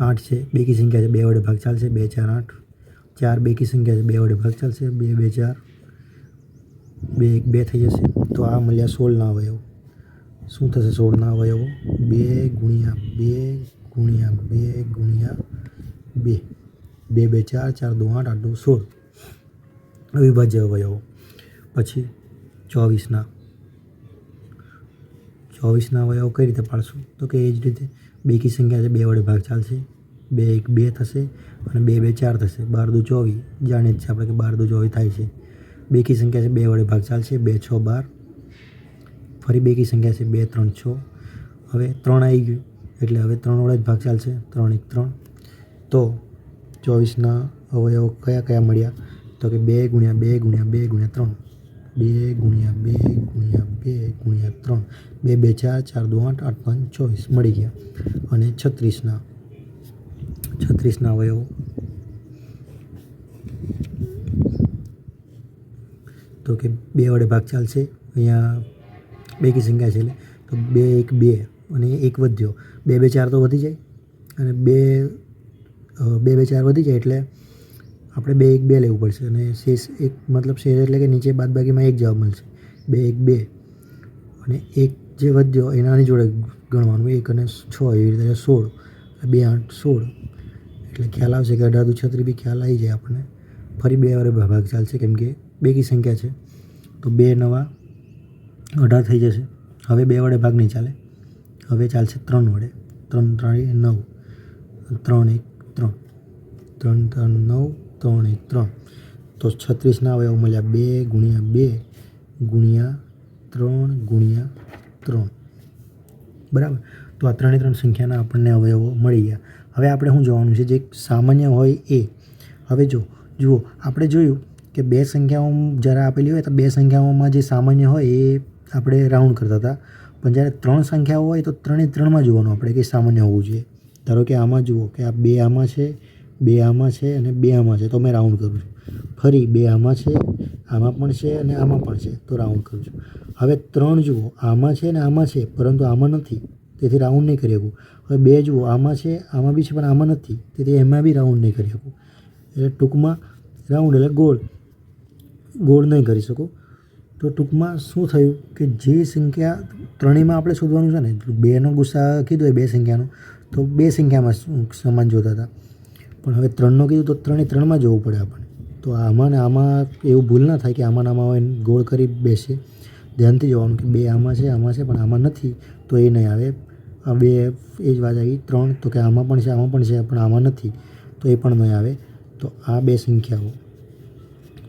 8 છે, બેકી સંખ્યા છે, 2 વડે ભાગ ચાલશે. 2 4 8. 4 બેકી સંખ્યા છે, 2 વડે ભાગ ચાલશે. 2 2 4. 2 1 2 થઈ જશે. તો આ મળ્યા 16ના અવયવો. શું થશે 16ના અવયવો? 2 ગુણ્યા 2 ગુણ્યા 2 ગુણ્યા 2. 2 2 4, 4 2 8, 8 2 16 અવિભાજ્ય અવયવો. પછી 24ના અવયવો કઈ રીતે પાડશું? તો કે એ જ રીતે બેકી સંખ્યા છે, 2 વડે ભાગ ચાલશે. 2 1 2 થશે અને 2 2 4 થશે. 12 2 24. જાણીએ જ છે આપણે કે 12 2 24 થાય છે. બેકી સંખ્યા છે, 2 વડે ભાગ ચાલશે. 2 6 12. ફરી બેકી સંખ્યા છે, 2 3 6. હવે 3 આવી ગયું એટલે હવે 3 વડે જ ભાગ ચાલશે. 3 1 3. તો 24ના અવયવો કયા કયા મળ્યા? તો કે 2 ગુણ્યા 2 ગુણ્યા 2 ગુણ્યા 3. 2 ગુણ્યા 2 ગુણ્યા 2 ગુણ્યા 3. 2 2 4, 4 2 8, 8 5 24 મળી ગયા. અને 36ના અવયવો તો કે 2 વડે ભાગ ચાલશે. અહીંયા બેકી સંખ્યા છે એટલે તો 2 1 2 અને 1 વધ્યો. 2 2 4 તો વધી જાય અને 2 2 4 વધી જાય એટલે આપણે 2 1 2 લેવું પડશે અને શેષ એક મતલબ શેષ એટલે કે નીચે બાદબાકીમાં 1 જવાબ મળશે. 2 1 2 અને 1 જે વધ્યો એના આની જોડે ગણવાનું. 1 અને 6 એવી રીતે 16. 2 8 16 એટલે ખ્યાલ આવશે કે 18 દુ 36 બી ખ્યાલ આવી જાય આપણને. ફરી 2 વડે ભાગ ચાલશે કેમ કે બેકી સંખ્યા છે તો 2 9 18 થઈ જશે. હવે 2 વડે ભાગ નહીં ચાલે. હવે ચાલશે 3 વડે. 3 3 9. 3 1 3. 3 3 9. 3 1 3. તો 36ના અવયવ મળ્યા 2 ગુણ્યા 2 ગુણ્યા 3 ગુણ્યા 3. બરાબર. તો આ 3 3 સંખ્યાના આપણને અવયવો મળી ગયા. હવે આપણે શું જોવાનું છે? જે સામાન્ય હોય એ. હવે જુઓ આપણે જોયું કે 2 સંખ્યાઓ જ્યારે આપેલી હોય તો 2 સંખ્યાઓમાં જે સામાન્ય હોય એ આપણે રાઉન્ડ કરતા હતા. પણ જ્યારે 3 સંખ્યાઓ હોય તો 3 3માં જોવાનું આપણે કે સામાન્ય હોવું જોઈએ. ધારો કે આમાં જુઓ કે આ 2 આમાં છે, 2 આમાં છે અને 2 આમાં છે તો મેં રાઉન્ડ કરું છું. ફરી 2 આમાં છે, આમાં પણ છે અને આમાં પણ છે તો રાઉન્ડ કરું છું. હવે 3 જુઓ આમાં છે અને આમાં છે પરંતુ આમાં નથી તેથી રાઉન્ડ નહીં કરી શકું. હવે 2 જુઓ આમાં છે, આમાં બી છે પણ આમાં નથી તેથી એમાં બી રાઉન્ડ નહીં કરી શકું. એટલે ટૂંકમાં રાઉન્ડ એટલે ગોળ નહીં કરી શકું. તો ટૂંકમાં શું થયું કે જે સંખ્યા ત્રણેયમાં આપણે શોધવાનું છે ને 2નો ગુસા કીધું એ 2 સંખ્યાનો તો 2 સંખ્યામાં સમાન જોતા હતા. પણ હવે 3નો કીધું તો 3 3માં જોવું પડે આપણને. તો આમાં ને આમાં એવું ભૂલ ના થાય કે આમાં હોય ગોળ કરી બેસીએ. ધ્યાનથી જોવાનું કે 2 આમાં છે પણ આમાં નથી તો એ નહીં આવે. આ 2 એ જ વાત આવી. 3 તો કે આમાં પણ છે પણ આમાં નથી તો એ પણ નહીં આવે. તો આ 2 સંખ્યાઓ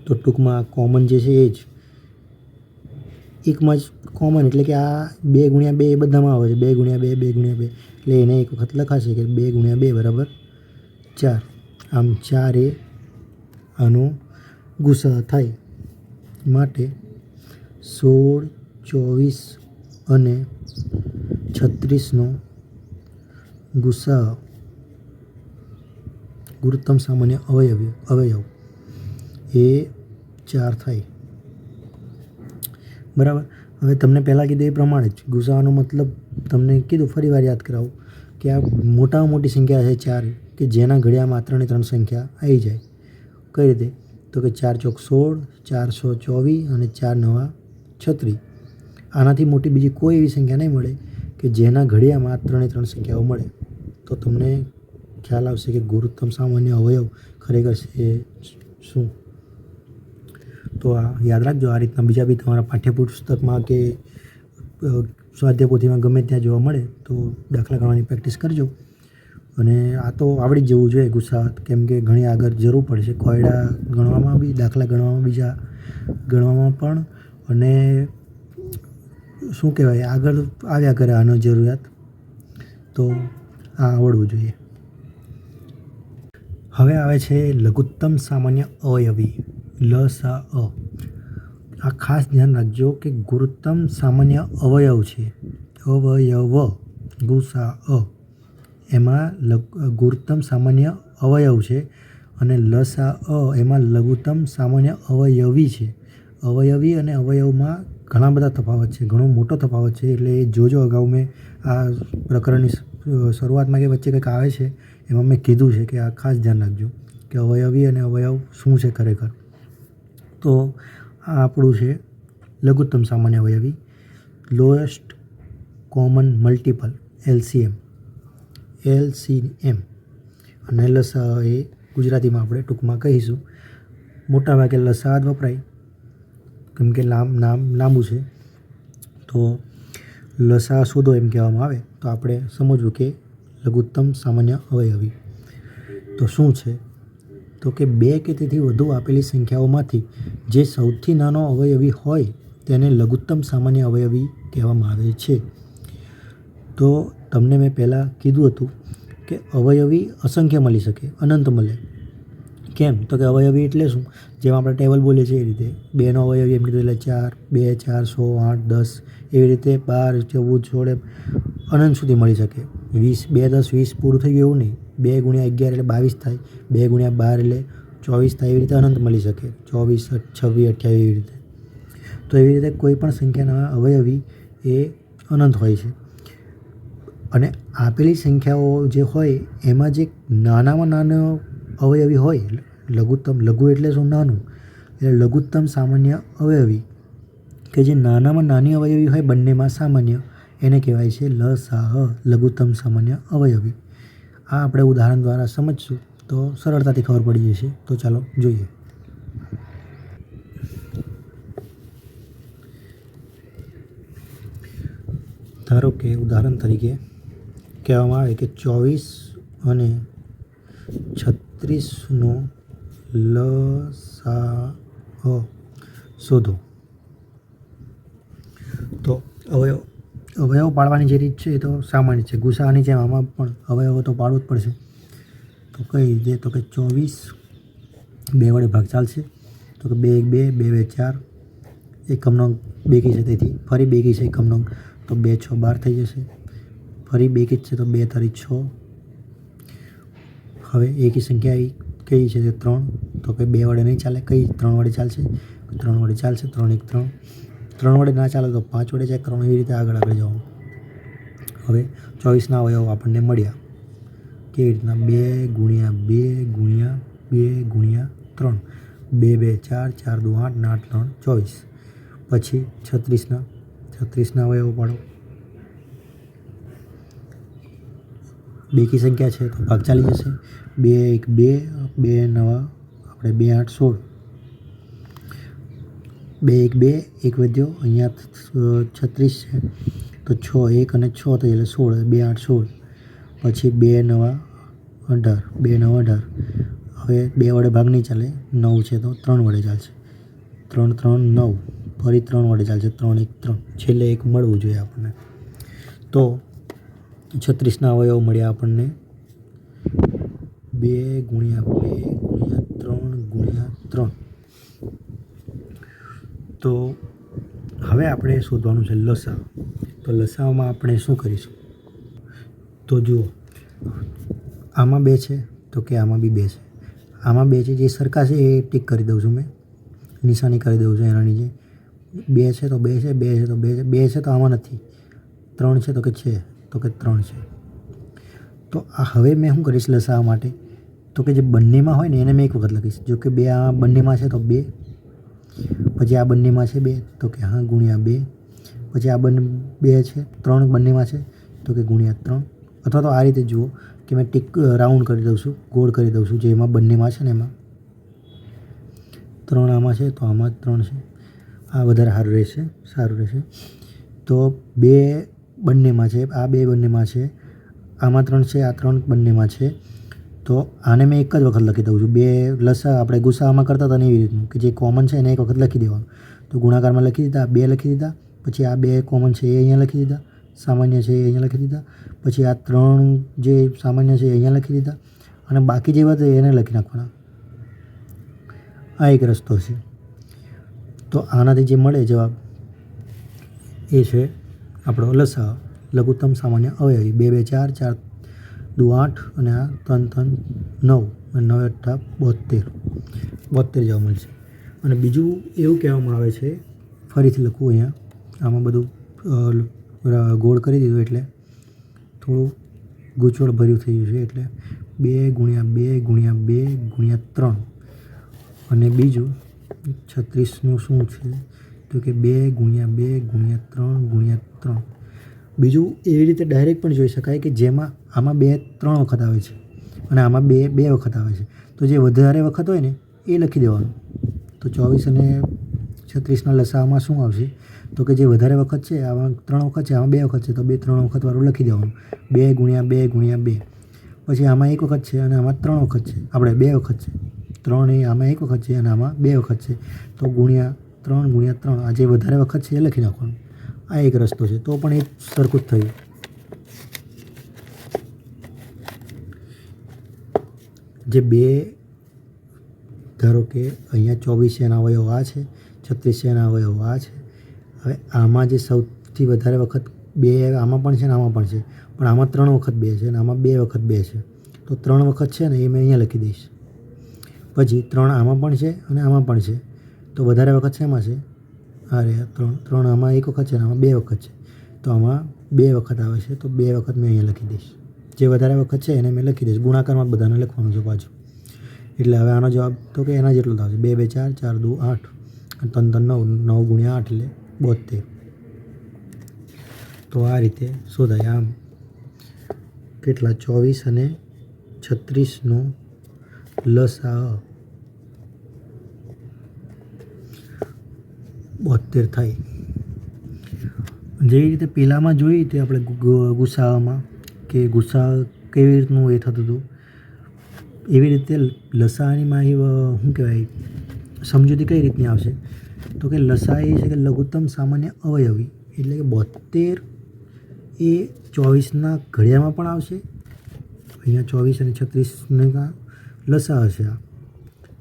તો ટૂંકમાં કોમન જે છે એ જ એકમાં જ કોમન એટલે કે આ 2 ગુણ્યા 2 એ બધામાં આવે છે. 2 ગુણ્યા 2 2 ગુણ્યા 2 એટલે એને એક વખત લખાશે કે 2 ગુણ્યા 2 બરાબર 4. આમ 4 એ આનો ગુસા થાય. માટે 16 24 અને 36નો ગુસા ગુરુત્તમ સામાન્ય અવયવ એ 4 થાય. બરાબર. હવે તમને પહેલાં કીધું એ પ્રમાણે જ ગુસાઅનો મતલબ તમને કીધું ફરી વાર યાદ કરાવું કે આ મોટામાં મોટી સંખ્યા છે 4 કે જેના ઘડિયામાં 3 3 સંખ્યા આવી જાય. કઈ રીતે? તો કે 4 ચોક 16, 4 6 24 અને 4 9 36. આનાથી મોટી બીજી કોઈ એવી સંખ્યા નહીં મળે કે જેના ઘડિયામાં 3 3 સંખ્યાઓ મળે. તો તમને ખ્યાલ આવશે કે ગુરુત્તમ સામાન્ય અવયવ ખરેખર છે શું. તો આ યાદ રાખજો. આ રીતના બીજા બી તમારા પાઠ્યપુસ્તકમાં કે સ્વાધ્યાય પોથીમાં ગમે ત્યાં જોવા મળે તો દાખલા ગણવાની પ્રેક્ટિસ કરજો. અને આ તો આવડી જ જવું જોઈએ ગુસ્સા, કેમ કે ઘણી આગળ જરૂર પડશે કોયડા ગણવામાં બી, દાખલા ગણવામાં, બીજા ગણવામાં પણ. અને શું કહેવાય આગળ આવ્યા કરે આનો જરૂરિયાત, તો આ આવડવું જોઈએ. હવે આવે છે લઘુત્તમ સામાન્ય અવયવી લસા અ. આ ખાસ ધ્યાન રાખજો કે ગુરુત્તમ સામાન્ય અવયવ છે, અવયવ ગુસા અ એમાં ગુરુત્તમ સામાન્ય અવયવ છે અને લસા અ એમાં લઘુત્તમ સામાન્ય અવયવી છે. અવયવી અને અવયવમાં ઘણા બધા તફાવત છે, ઘણો મોટો તફાવત છે. એટલે એ જોજો, અગાઉ મેં આ પ્રકરણની શરૂઆતમાં કે વચ્ચે કંઈક આવે છે એમાં મેં કીધું છે કે આ ખાસ ધ્યાન રાખજો કે અવયવી અને અવયવ શું છે ખરેખર. તો આ આપણું છે લઘુત્તમ સામાન્ય અવયવી, લોએસ્ટ કોમન મલ્ટિપલ LCM. અને લસા એ ગુજરાતીમાં આપણે ટૂંકમાં કહીશું. મોટાભાગે લસા જ વપરાય કેમ કે નામ લાંબુ છે. તો લસા શોધો એમ કહેવામાં આવે તો આપણે સમજવું કે લઘુત્તમ સામાન્ય અવયવી તો શું છે. તો કે બે કે તેથી વધુ આપેલી સંખ્યાઓમાંથી જે સૌથી નાનો અવયવી હોય તેને લઘુત્તમ સામાન્ય અવયવી કહેવામાં આવે છે. તો તમને મેં પહેલાં કીધું હતું કે અવયવી અસંખ્ય મળી શકે, અનંત મળે. કેમ? તો કે અવયવી એટલે શું? જેમ આપણે ટેબલ બોલીએ છીએ એ રીતે 2નો અવયવી એમ કીધું એટલે 4, 2, 4, 6, 8, 10 એવી રીતે 12, 14, 16 અનંત સુધી મળી શકે. 20, 2, 10, 20 પૂરું થઈ ગયું એવું નહીં. 2 × 11 એટલે 22 થાય, 2 × 12 એટલે 24 થાય. એવી રીતે અનંત મળી શકે, 24, 26, 28 એવી રીતે. તો એવી રીતે કોઈ પણ સંખ્યાના અવયવી એ અનંત હોય છે. અને આપેલી સંખ્યાઓ જે હોય એમાં જે નાનામાં નાનો અવયવી હોય, લઘુત્તમ, લઘુ એટલે શું? નાનું. એટલે લઘુત્તમ સામાન્ય અવયવી કે જે નાનામાં નાની અવયવી હોય બંનેમાં સામાન્ય, એને કહેવાય છે લસા, લઘુત્તમ સામાન્ય અવયવી. આ આપણે ઉદાહરણ દ્વારા સમજશું તો સરળતાથી ખબર પડી જશે. તો ચાલો જોઈએ. ધારો કે ઉદાહરણ તરીકે કહેવામાં આવે કે 24 અને 36નો લસા શોધો. તો અવયવ પાડવાની જે રીત છે એ તો સામાન્ય છે. ગુસાઅની જેમ આમાં પણ અવયવ તો પાડવું જ પડશે. તો કઈ રીતે? તો કે 24 2 વડે ભાગ ચાલશે. તો કે 2 1 2, 2 2 4, એકમનો બેકી છે તેથી ફરી બેકી છે એકમનો, તો 2 6 12 થઈ જશે. ફરી બેકી જ છે તો 2 તારી 6. હવે એકી સંખ્યા આવી કઈ છે તે 3. તો કે 2 વડે નહીં ચાલે, કઈ 3 વડે ચાલશે? 3 વડે ચાલશે. 3 1 3. 3 વડે ના ચાલે તો 5 વડે ચેક કરવાનું. એવી રીતે આગળ જવાનું. હવે 24ના અવયવ આપણને મળ્યા કેવી રીતના? 2 × 2 × 2 × 3. 2 2 4, 4 2 8, 8 3 24. પછી 36ના અવયવ પાડો. બેકી સંખ્યા છે તો ભાગ ચાલી જશે. 2 1 2, 2 9 આપણે 2 8 16. 2 1 2, 1 વધ્યો. અહીંયા 36 છે તો 6 1 અને 6 થઈ એટલે 16, 2 8 16. પછી 2 9 18, 2 9 18. હવે 2 વડે ભાગ નહીં ચાલે, 9 છે તો 3 વડે ચાલશે. 3 3 9, ફરી 3 વડે ચાલશે. 3 1 3, છેલ્લે 1 મળવું જોઈએ આપણને. તો 36ના અવયવ મળ્યા આપણને 2 × 2 × 3 × 3. તો હવે આપણે શોધવાનું છે લસા. તો લસામાં આપણે શું કરીશું? તો જુઓ, આમાં 2 છે તો કે આમાં બી 2 છે. આમાં 2 છે, જે સરખા છે એ ટીક કરી દઉં છું, મેં નિશાની કરી દઉં છું એના નીચે. 2 છે તો 2 છે, 2 છે તો 2 છે, 2 છે તો આમાં નથી. 3 છે તો કે 3 છે. તો આ હવે મેં શું કરીશ લસા માટે? તો કે જે બંનેમાં હોય ને એને મેં એક વખત લખીશ. જો કે 2 આ બંનેમાં છે તો 2, પછી આ બંનેમાં છે 2 તો કે હા ગુણ્યા 2, પછી આ 2 છે, 3 બંનેમાં છે તો કે ગુણ્યા 3. અથવા તો આ રીતે જુઓ કે મેં ટીક રાઉન્ડ કરી દઉં છું, ગોળ કરી દઉં છું. જે એમાં બંનેમાં છે ને એમાં 3 આમાં છે તો આમાં 3 છે. આ વધારે સારું રહેશે. તો 2 બંનેમાં છે, આ 2 બંનેમાં છે, આમાં 3 છે, આ 3 બંનેમાં છે. તો આને મેં એક જ વખત લખી દઉં છું. 2 લસા આપણે ગુસાઅમાં કરતા હતા ને એવી રીતનું કે જે કોમન છે એને એક વખત લખી દેવાનું. તો ગુણાકારમાં લખી દીધા, 2 લખી દીધા. પછી આ 2 કોમન છે એ અહીંયા લખી દીધા, સામાન્ય છે એ અહીંયા લખી દીધા. પછી આ 3 જે સામાન્ય છે એ અહીંયા લખી દીધા. અને બાકી જે વધે એને લખી નાખવાના. આ એક રસ્તો છે. તો આનાથી જે મળે જવાબ એ છે આપણો લસા, લઘુત્તમ સામાન્ય અવયવી. 2 2 4, 4 દુ 8 અને આ 3 3 9 અને 9 8 72 જવાબ મળશે. અને બીજું એવું કહેવામાં આવે છે, ફરીથી લખું અહીંયા, આમાં બધું ગોળ કરી દીધું એટલે થોડું ગૂંચવણ ભર્યું થઈ ગયું છે. એટલે 2 ગુણ્યા 2 ગુણ્યા 2 ગુણ્યા 3 અને બીજું 36નું શું છે તો કે 2 ગુણ્યા 2 ગુણ્યા 3 ગુણ્યા 3. બીજું એવી રીતે ડાયરેક્ટ પણ જોઈ શકાય કે જેમાં આમાં 2 3 વખત આવે છે અને આમાં 2 2 વખત આવે છે. તો જે વધારે વખત હોય ને એ લખી દેવાનું. તો 24 અને 36ના લસાઅમાં શું આવશે તો કે જે વધારે વખત છે આમાં 3 વખત છે, આમાં 2 વખત છે, તો 2 3 વખતવાળું લખી દેવાનું. 2 ગુણ્યા 2 ગુણ્યા 2. પછી આમાં 1 વખત છે અને આમાં 3 વખત છે, આપણે 2 વખત છે. 3 એ આમાં 1 વખત છે અને આમાં 2 વખત છે, તો ગુણ્યા 3 ગુણ્યા 3. આ જે વધારે વખત છે એ લખી નાખવાનું. આ એક રસ્તો છે, તો પણ એ સરખું જ થયું. જે 2 ધારો કે અહીંયા 24 છે એના અવયવ આ છે, 36 છે એના અવયવ આ છે. હવે આમાં જે સૌથી વધારે વખત 2 આમાં પણ છે ને આમાં પણ છે, પણ આમાં 3 વખત 2 છે અને આમાં 2 વખત 2 છે. તો 3 વખત છે ને એ મેં અહીંયા લખી દઈશ. પછી 3 આમાં પણ છે અને આમાં પણ છે, તો વધારે વખત શેમાં છે? અરે 3 આમાં 1 વખત છે અને આમાં 2 વખત છે, તો આમાં 2 વખત આવે છે, તો 2 વખત મેં અહીંયા લખી દઈશ. જે વધારે વખત છે એને મેં લખી દઈશ. ગુણાકારમાં બધાને લખવાનું છે પાછું. એટલે હવે આનો જવાબ તો કે એના જેટલો થશે. 2 2 4 4 2 8 અને 3 3 9 9 ગુણ્યા 8 એટલે 72. તો આ રીતે શોધાય. આમ કેટલા 24 અને 36નો લસાઅ 72 થાય. જેવી રીતે પહેલાંમાં જોઈ તે આપણે ગુસાઅમાં કે ગુસા કેવી રીતનું એ થતું હતું, એવી રીતે લસાઅની શું કહેવાય સમજૂતી કઈ રીતની આવશે તો કે લસાઅ એ છે કે લઘુત્તમ સામાન્ય અવયવી, એટલે કે 72 એ 24ના ઘડિયામાં પણ આવશે. અહીંયા 24 અને 36ના લસાઅ હશે આ.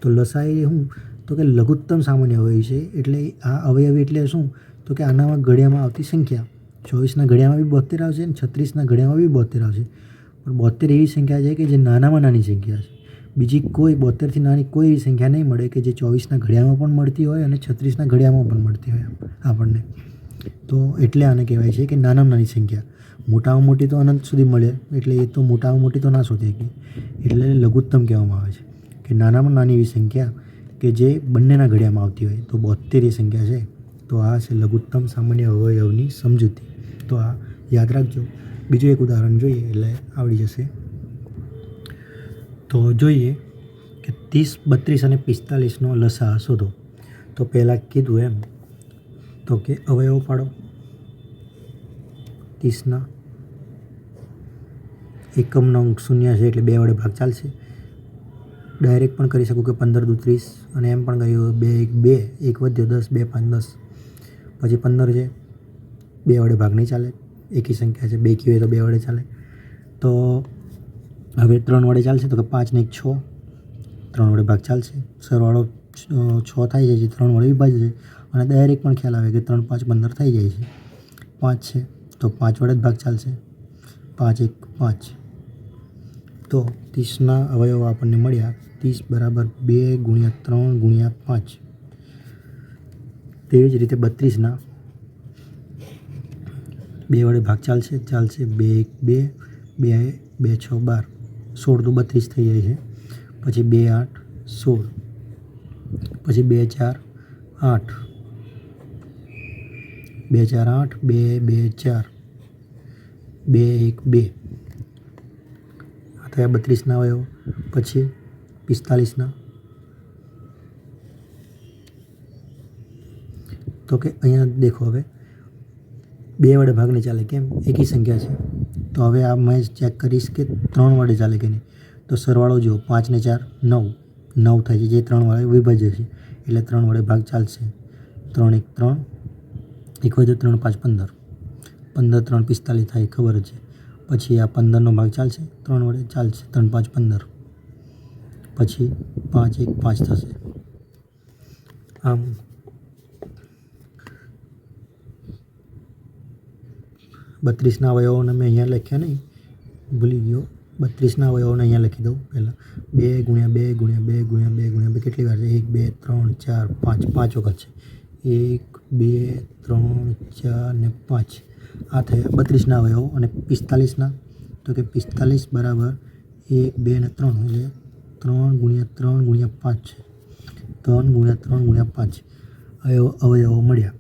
તો લસાઅ એ શું તો કે લઘુત્તમ સામાન્ય અવયવી છે. એટલે આ અવયવી એટલે શું તો કે આનામાં ઘડિયામાં આવતી સંખ્યા 24ના ઘડિયામાં બી 72 આવશે અને 36ના ઘડિયામાં બી 72 આવશે. પણ 72 એવી સંખ્યા છે કે જે નાનામાં નાની સંખ્યા છે. બીજી કોઈ 72થી નાની કોઈ એવી સંખ્યા નહીં મળે કે જે 24ના ઘડિયામાં પણ મળતી હોય અને 36ના ઘડિયામાં પણ મળતી હોય આપણને. તો એટલે આને કહેવાય છે કે નાનામાં નાની સંખ્યા. મોટામાં મોટી તો અનંત સુધી મળે, એટલે એ તો મોટામાં મોટી તો ના શોધી શકીએ. એટલે લઘુત્તમ કહેવામાં આવે છે કે નાનામાં નાની એવી સંખ્યા કે જે બંનેના ઘડિયામાં આવતી હોય. તો 72 એ સંખ્યા છે. તો આ છે લઘુત્તમ સામાન્ય અવયવની સમજૂતી. તો આ યાદ રાખજો. બીજું એક ઉદાહરણ જોઈએ એટલે આવડી જશે. તો જોઈએ કે 30 32 અને 45નો લસાઅ શોધો. તો પહેલાં કીધું એમ તો કે અવયવ પાડો. 30ના એકમનો અંક 0 છે એટલે 2 વડે ભાગ ચાલશે. ડાયરેક્ટ પણ કરી શકું કે 15 દુ 30 અને એમ પણ કહ્યું 2 1 2 1 વધ્યો 10 2 5 10. પછી 15 છે, 2 વડે ભાગ નહીં ચાલે, એકી સંખ્યા છે, બેકી હોય તો 2 વડે ચાલે. તો હવે 3 વડે ચાલશે તો કે 5 ને 1 6, 3 વડે ભાગ ચાલશે. સરવાળો 6 થાય છે જે 3 વડે વિભાજ્ય છે અને ડાયરેક્ટ પણ ખ્યાલ આવે કે 3 5 15 થઈ જાય છે. 5 છે તો 5 વડે જ ભાગ ચાલશે. 5 1 5. તો 30ના અવયવ આપણને મળ્યા. 30 બરાબર 2 ગુણ્યા 3 ગુણ્યા 5. તેવી જ રીતે 32ના 2 વડે ભાગ ચાલશે 2 1 2 2 6 12, 16 દુ 32 થઈ જાય છે. પછી 2 8 16, પછી 2 4 8, 2 4 8, 2 2 4, 2 1 2. આ થયા 32ના અવયવ. પછી 45ના તો કે અહીંયા દેખો હવે 2 વડે ભાગ નહીં ચાલે, કેમ? એકી સંખ્યા છે. તો હવે આ મેં ચેક કરીશ કે 3 વડે ચાલે કે નહીં. તો સરવાળો જુઓ, 5 ને 4 9 9 થાય છે જે 3 વડે વિભાજ્ય છે એટલે 3 વડે ભાગ ચાલશે. 3 1 3, 1 વધ્યો 3 5 15, 15 3 45 થાય ખબર જ છે. પછી આ 15નો ભાગ ચાલશે 3 વડે ચાલશે, 3 5 15. પછી 5 1 5 થશે. આમ 32ના અવયવોને મેં અહીંયા લખ્યા નહીં, ભૂલી ગયો. 32ના અવયવોને અહીંયા લખી દઉં પહેલાં. 2 ગુણ્યા 2 ગુણ્યા 2 ગુણ્યા 2 ગુણ્યા 2 કેટલી વાર છે? 1 2 3 4 5 5 વખત છે. 1 2 3 4 ને 5 આ થયા 32ના અવયવો. અને 45ના તો કે 45 બરાબર 1 2 ને 3 એટલે 3 ગુણ્યા 3 ગુણ્યા 5 છે. 3 ગુણ્યા 3 ગુણ્યા 5 અવયવો મળ્યા.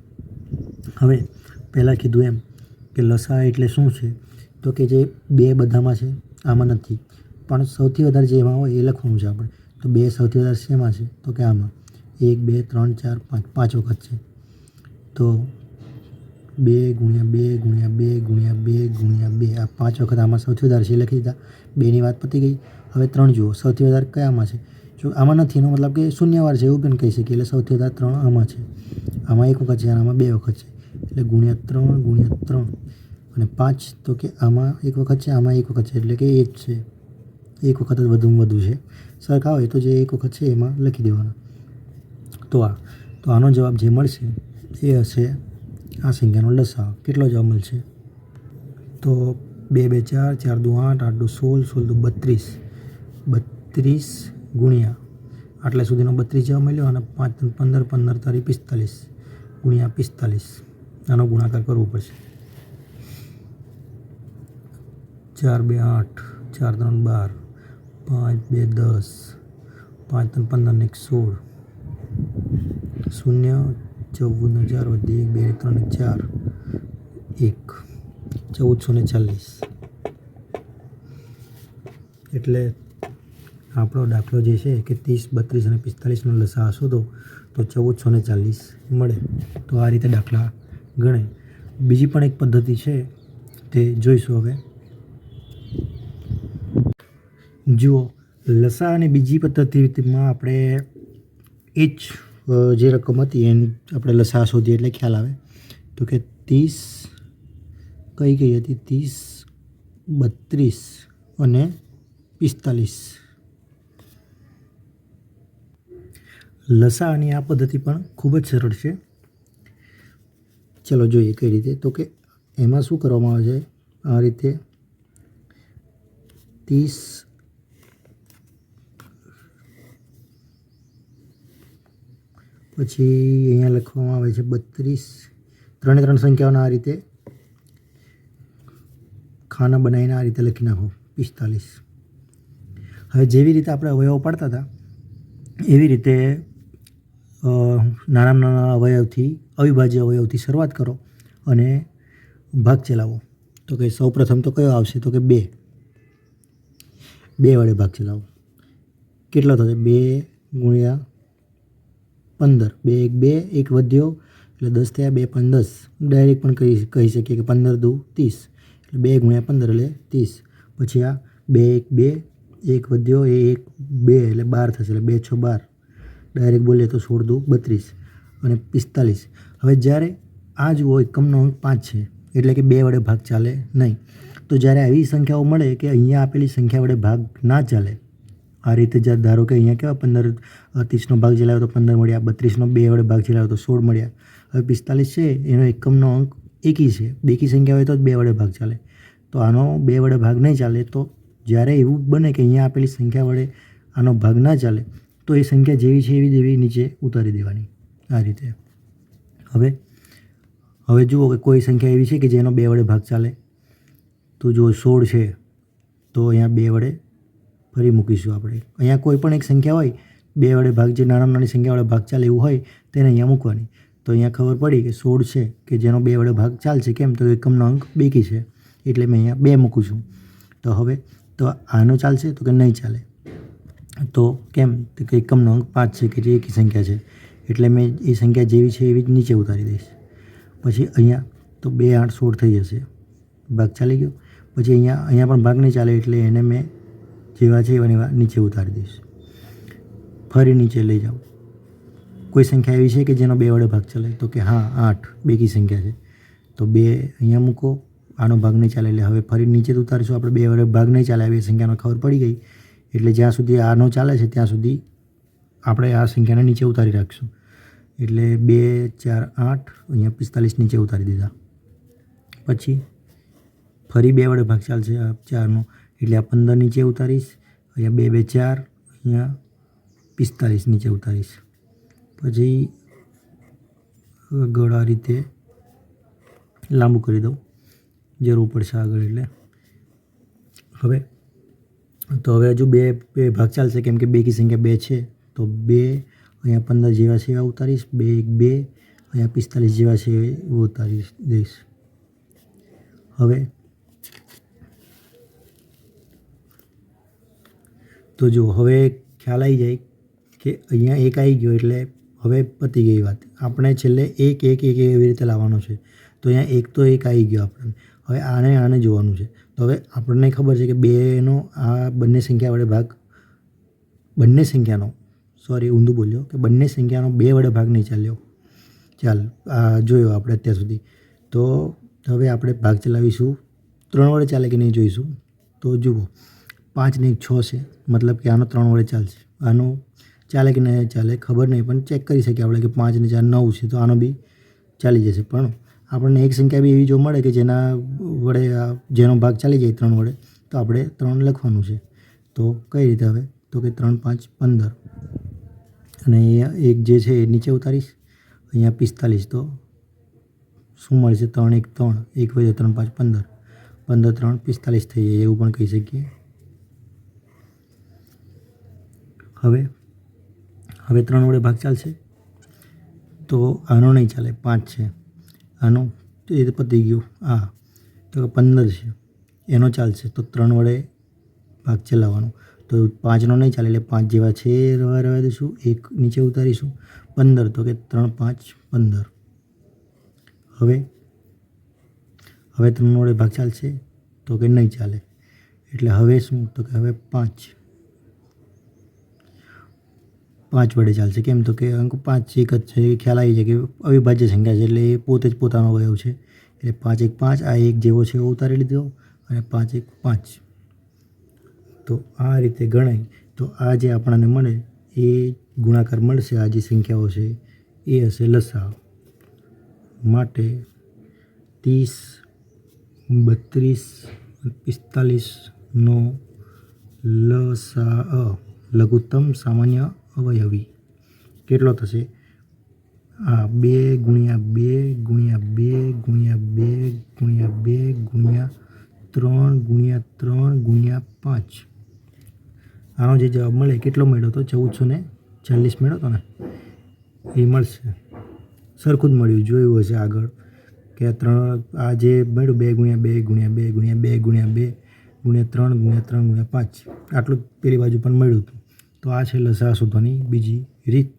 હવે પહેલાં કીધું એમ કે લસા એટલે શું છે? તો કે જે 2 બધામાં છે, આમાં નથી, પણ સૌથી વધારે જે એમાં હોય એ લખવાનું છે આપણે. તો 2 સૌથી વધારે શેમાં છે? તો કે આમાં 1 2 3 4 5 5 વખત છે. તો 2 ગુણ્યા 2 ગુણ્યા 2 ગુણ્યા 2 ગુણ્યા 2 આ 5 વખત આમાં સૌથી વધારે છે લખી દીધા. 2ની વાત પતી ગઈ. હવે 3 જુઓ, સૌથી વધારે કયામાં છે? જો આમાં નથી એનો મતલબ કે શૂન્યવાર છે એવું પણ કહી શકીએ. એટલે સૌથી વધારે 3 આમાં છે. આમાં 1 વખત છે અને આમાં 2 વખત છે. એટલે ગુણ્યા 3 ગુણ્યા 3 અને 5 તો કે આમાં 1 વખત છે, આમાં 1 વખત છે, એટલે કે એ જ છે. 1 વખત જ વધુમાં વધુ છે. સરખા હોય તો જે 1 વખત છે એમાં લખી દેવાના. તો આનો જવાબ જે મળશે એ હશે આ સંખ્યાનો લસાઅ. કેટલો જવાબ મળશે? તો 2 2 4 4 2 8 8 2 16 16 2 32 32 ગુણ્યા આટલા સુધીનો 32 જવાબ મળ્યો. અને 5 3 15 15 તારી 45 ગુણ્યા 45 આનો ગુણાકાર કરવો પડશે. 4 2 8 4 3 12 5 2 10 5 3 15 ને 1 16 0 14 4 વધી 1 2 3 4 1 1440. એટલે આપણો દાખલો જે છે કે 30 32 અને 45નો લસાઅ શોધો તો 1440 મળે. તો આ રીતે દાખલા ગણાય. બીજી પણ એક પદ્ધતિ છે તે જોઈશું હવે. જુઓ, લસાઅ અને બીજી પદ્ધતિમાં આપણે એ જ જે રકમ હતી એની આપણે લસાઅ શોધીએ એટલે ખ્યાલ આવે. તો કે 30 કઈ હતી? 30 32 અને 45. લસાઅની આ પદ્ધતિ પણ ખૂબ જ સરળ છે. ચલો જોઈએ કઈ રીતે. તો કે એમાં શું કરવામાં આવે છે? આ રીતે 30 પછી અહીંયા લખવામાં આવે છે 32. ત્રણે ત્રણ સંખ્યાઓના આ રીતે ખાના બનાવીને આ રીતે લખી નાખો 45. હવે જેવી રીતે આપણે અવયવો પાડતા હતા એવી રીતે નાના નાના અવયવથી અવિભાજ્ય અવયવથી શરૂઆત કરો અને ભાગ ચલાવો. તો કે સૌપ્રથમ તો કયો આવશે? તો કે 2 વડે ભાગ ચલાવો. કેટલો થશે? 2 ગુણ્યા 15 2 1 2 1 વધ્યો એટલે 10 થયા. 2 5 10 ડાયરેક્ટ પણ કહી શકીએ કે 15 દુ 30 એટલે 2 ગુણ્યા 15 એટલે 30. પછી આ 2 1 2 1 વધ્યો એ 1 2 એટલે 12 થશે એટલે 2 6 12 ડાયરેક્ટ બોલીએ તો 16 દુ 32 અને 45. હવે જ્યારે આ જુઓ એકમનો અંક 5 છે એટલે કે 2 વડે ભાગ ચાલે નહીં. તો જ્યારે આવી સંખ્યાઓ મળે કે અહીંયા આપેલી સંખ્યા વડે ભાગ ના ચાલે, આ રીતે જ્યારે ધારો કે અહીંયા કેવા 15 30નો ભાગ ચલાવ્યો તો 15 મળ્યા, 32નો 2 વડે ભાગ ચલાવ્યો તો 16 મળ્યા. હવે 45 છે એનો એકમનો અંક એકી છે. બેકી સંખ્યા હોય તો જ 2 વડે ભાગ ચાલે. તો આનો 2 વડે ભાગ નહીં ચાલે. તો જ્યારે એવું બને કે અહીંયા આપેલી સંખ્યા વડે આનો ભાગ ના ચાલે તો એ સંખ્યા જેવી છે એવી જેવી નીચે ઉતારી દેવાની આ રીતે. હવે જુઓ કે કોઈ સંખ્યા એવી છે કે જેનો 2 વડે ભાગ ચાલે. તો જો 16 છે તો અહીંયા 2 વડે ફરી મૂકીશું આપણે. અહીંયા કોઈ પણ એક સંખ્યા હોય 2 વડે ભાગ જે નાની સંખ્યા વડે ભાગ ચાલે એવું હોય તેને અહીંયા મૂકવાની. તો અહીંયા ખબર પડી કે 16 છે કે જેનો 2 વડે ભાગ ચાલશે. કેમ? તો એકમનો અંક બેકી છે એટલે મેં અહીંયા 2 મૂકું છું. તો હવે તો આનો ચાલશે તો કે નહીં ચાલે. તો કેમ? તો કે એકમનો અંક 5 છે કે જે એકી સંખ્યા છે એટલે મેં એ સંખ્યા જેવી છે એવી જ નીચે ઉતારી દઈશ. પછી અહીંયા તો 2 8 16 થઈ જશે, ભાગ ચાલી ગયો. પછી અહીંયા પણ ભાગ નહીં ચાલે એટલે એને મેં જેવા છે એવા નીચે ઉતારી દઈશ. ફરી નીચે લઈ જાઉં. કોઈ સંખ્યા એવી છે કે જેનો 2 વડે ભાગ ચાલે? તો કે હા 8 બેકી સંખ્યા છે. તો 2 અહીંયા મૂકો, આનો ભાગ નહીં ચાલે એટલે હવે ફરી નીચે ઉતારીશું આપણે. 2 વડે ભાગ નહીં ચાલે આવી સંખ્યાનો ખબર પડી ગઈ એટલે જ્યાં સુધી આનો ચાલે છે ત્યાં સુધી આપણે આ સંખ્યાને નીચે ઉતારી રાખીશું. એટલે 2 4 8 અહીંયા 45 નીચે ઉતારી દીધા. પછી ફરી 2 વડે ભાગ ચાલશે 4નો એટલે આ 15 નીચે ઉતારીશ, અહીંયા 2 2 4, અહીંયા 45 નીચે ઉતારીશ. પછી આગળ આ રીતે લાંબુ કરી દઉં, જરૂર પડશે આગળ એટલે. હવે હજુ બે ભાગ ચાલશે કેમ કે બેકી સંખ્યા 2 છે, તો 2 અહીંયા 15 જેવા છે એવા ઉતારીશ, 2 1 2, અહીંયા 45 જેવા છે એ ઉતારી દઈશ. હવે તો જુઓ, હવે ખ્યાલ આવી જાય કે અહીંયા 1 આવી ગયો એટલે હવે પતી ગઈ વાત. આપણે છેલ્લે 1 1 1 એવી રીતે લાવવાનો છે. તો અહીંયા 1 તો 1 આવી ગયો આપણને. હવે આને જોવાનું છે. તો હવે આપણને ખબર છે કે 2નો આ બંને સંખ્યા વડે ભાગ, બંને સંખ્યાનો, સોરી ઊંધું બોલ્યો, કે બંને સંખ્યાનો 2 વડે ભાગ નહીં ચાલ્યો. ચાલ આ જોયો આપણે અત્યાર સુધી. તો હવે આપણે ભાગ ચલાવીશું, 3 વડે ચાલે કે નહીં જોઈશું. તો જુઓ, 5 ને 1 6 છે, મતલબ કે આનો 3 વડે ચાલશે. આનો ચાલે કે નહીં ચાલે ખબર નહીં, પણ ચેક કરી શકીએ આપણે કે 5 ને 4 9 છે, તો આનો બી ચાલી જશે. પણ આપણને એક સંખ્યા બી એવી જો મળે કે જેના વડે જેનો ભાગ ચાલી જાય 3 વડે, તો આપણે 3 લખવાનું છે. તો કઈ રીતે? હવે તો કે 3 5 15, અને અહીંયા 1 જે છે એ નીચે ઉતારીશ, અહીંયા 45, તો શું મળશે? 3 1 3, 1 વધે 3 5 15, 15 3 45 થઈ જાય, એવું પણ કહી શકીએ. હવે 3 વડે ભાગ ચાલશે, તો આનો નહીં ચાલે, 5 છે, આનો એ પતી ગયું. તો 15 છે, એનો ચાલશે, તો 3 વડે ભાગ ચલાવવાનો. તો 5નો નહીં ચાલે એટલે 5 જેવા છે રહેવા દઈશું, 1 નીચે ઉતારીશું, 15, તો કે 3 5 15. હવે 3 વડે ભાગ ચાલશે, તો કે નહીં ચાલે. એટલે હવે શું? તો કે હવે 5 વડે ચાલશે. કેમ? તો કે અંક 5 એક જ છે, ખ્યાલ આવી જાય કે અવિભાજ્ય સંખ્યા છે, એટલે એ પોતે જ પોતાનો અવયવ છે. એટલે 5 1 5, આ 1 જેવો છે એવો ઉતારી લીધો, અને 5 1 5. તો આ રીતે ગણાય. તો આ જે આપણને મળે એ ગુણાકાર મળશે. આ જે સંખ્યાઓ છે એ હશે લસાઅ. માટે 30 32 45નો લસાઅ લઘુત્તમ સામાન્ય અવયવી કેટલો થશે? 2 × 2 × 2 × 2 × 2 × 3 × 3 × 5. આનો જે જવાબ મળે કેટલો મળ્યો તો? 1440 મળ્યો હતો ને, એ મળશે. સરખું જ મળ્યું, જોયું હશે આગળ કે આ જે મળ્યું 2 × 2 × 2 × 2 × 2 × 3 × 3 × 5, આટલું જ પેલી બાજુ પણ મળ્યું હતું. તો આ છે લસાઅ શોધવાની બીજી રીત.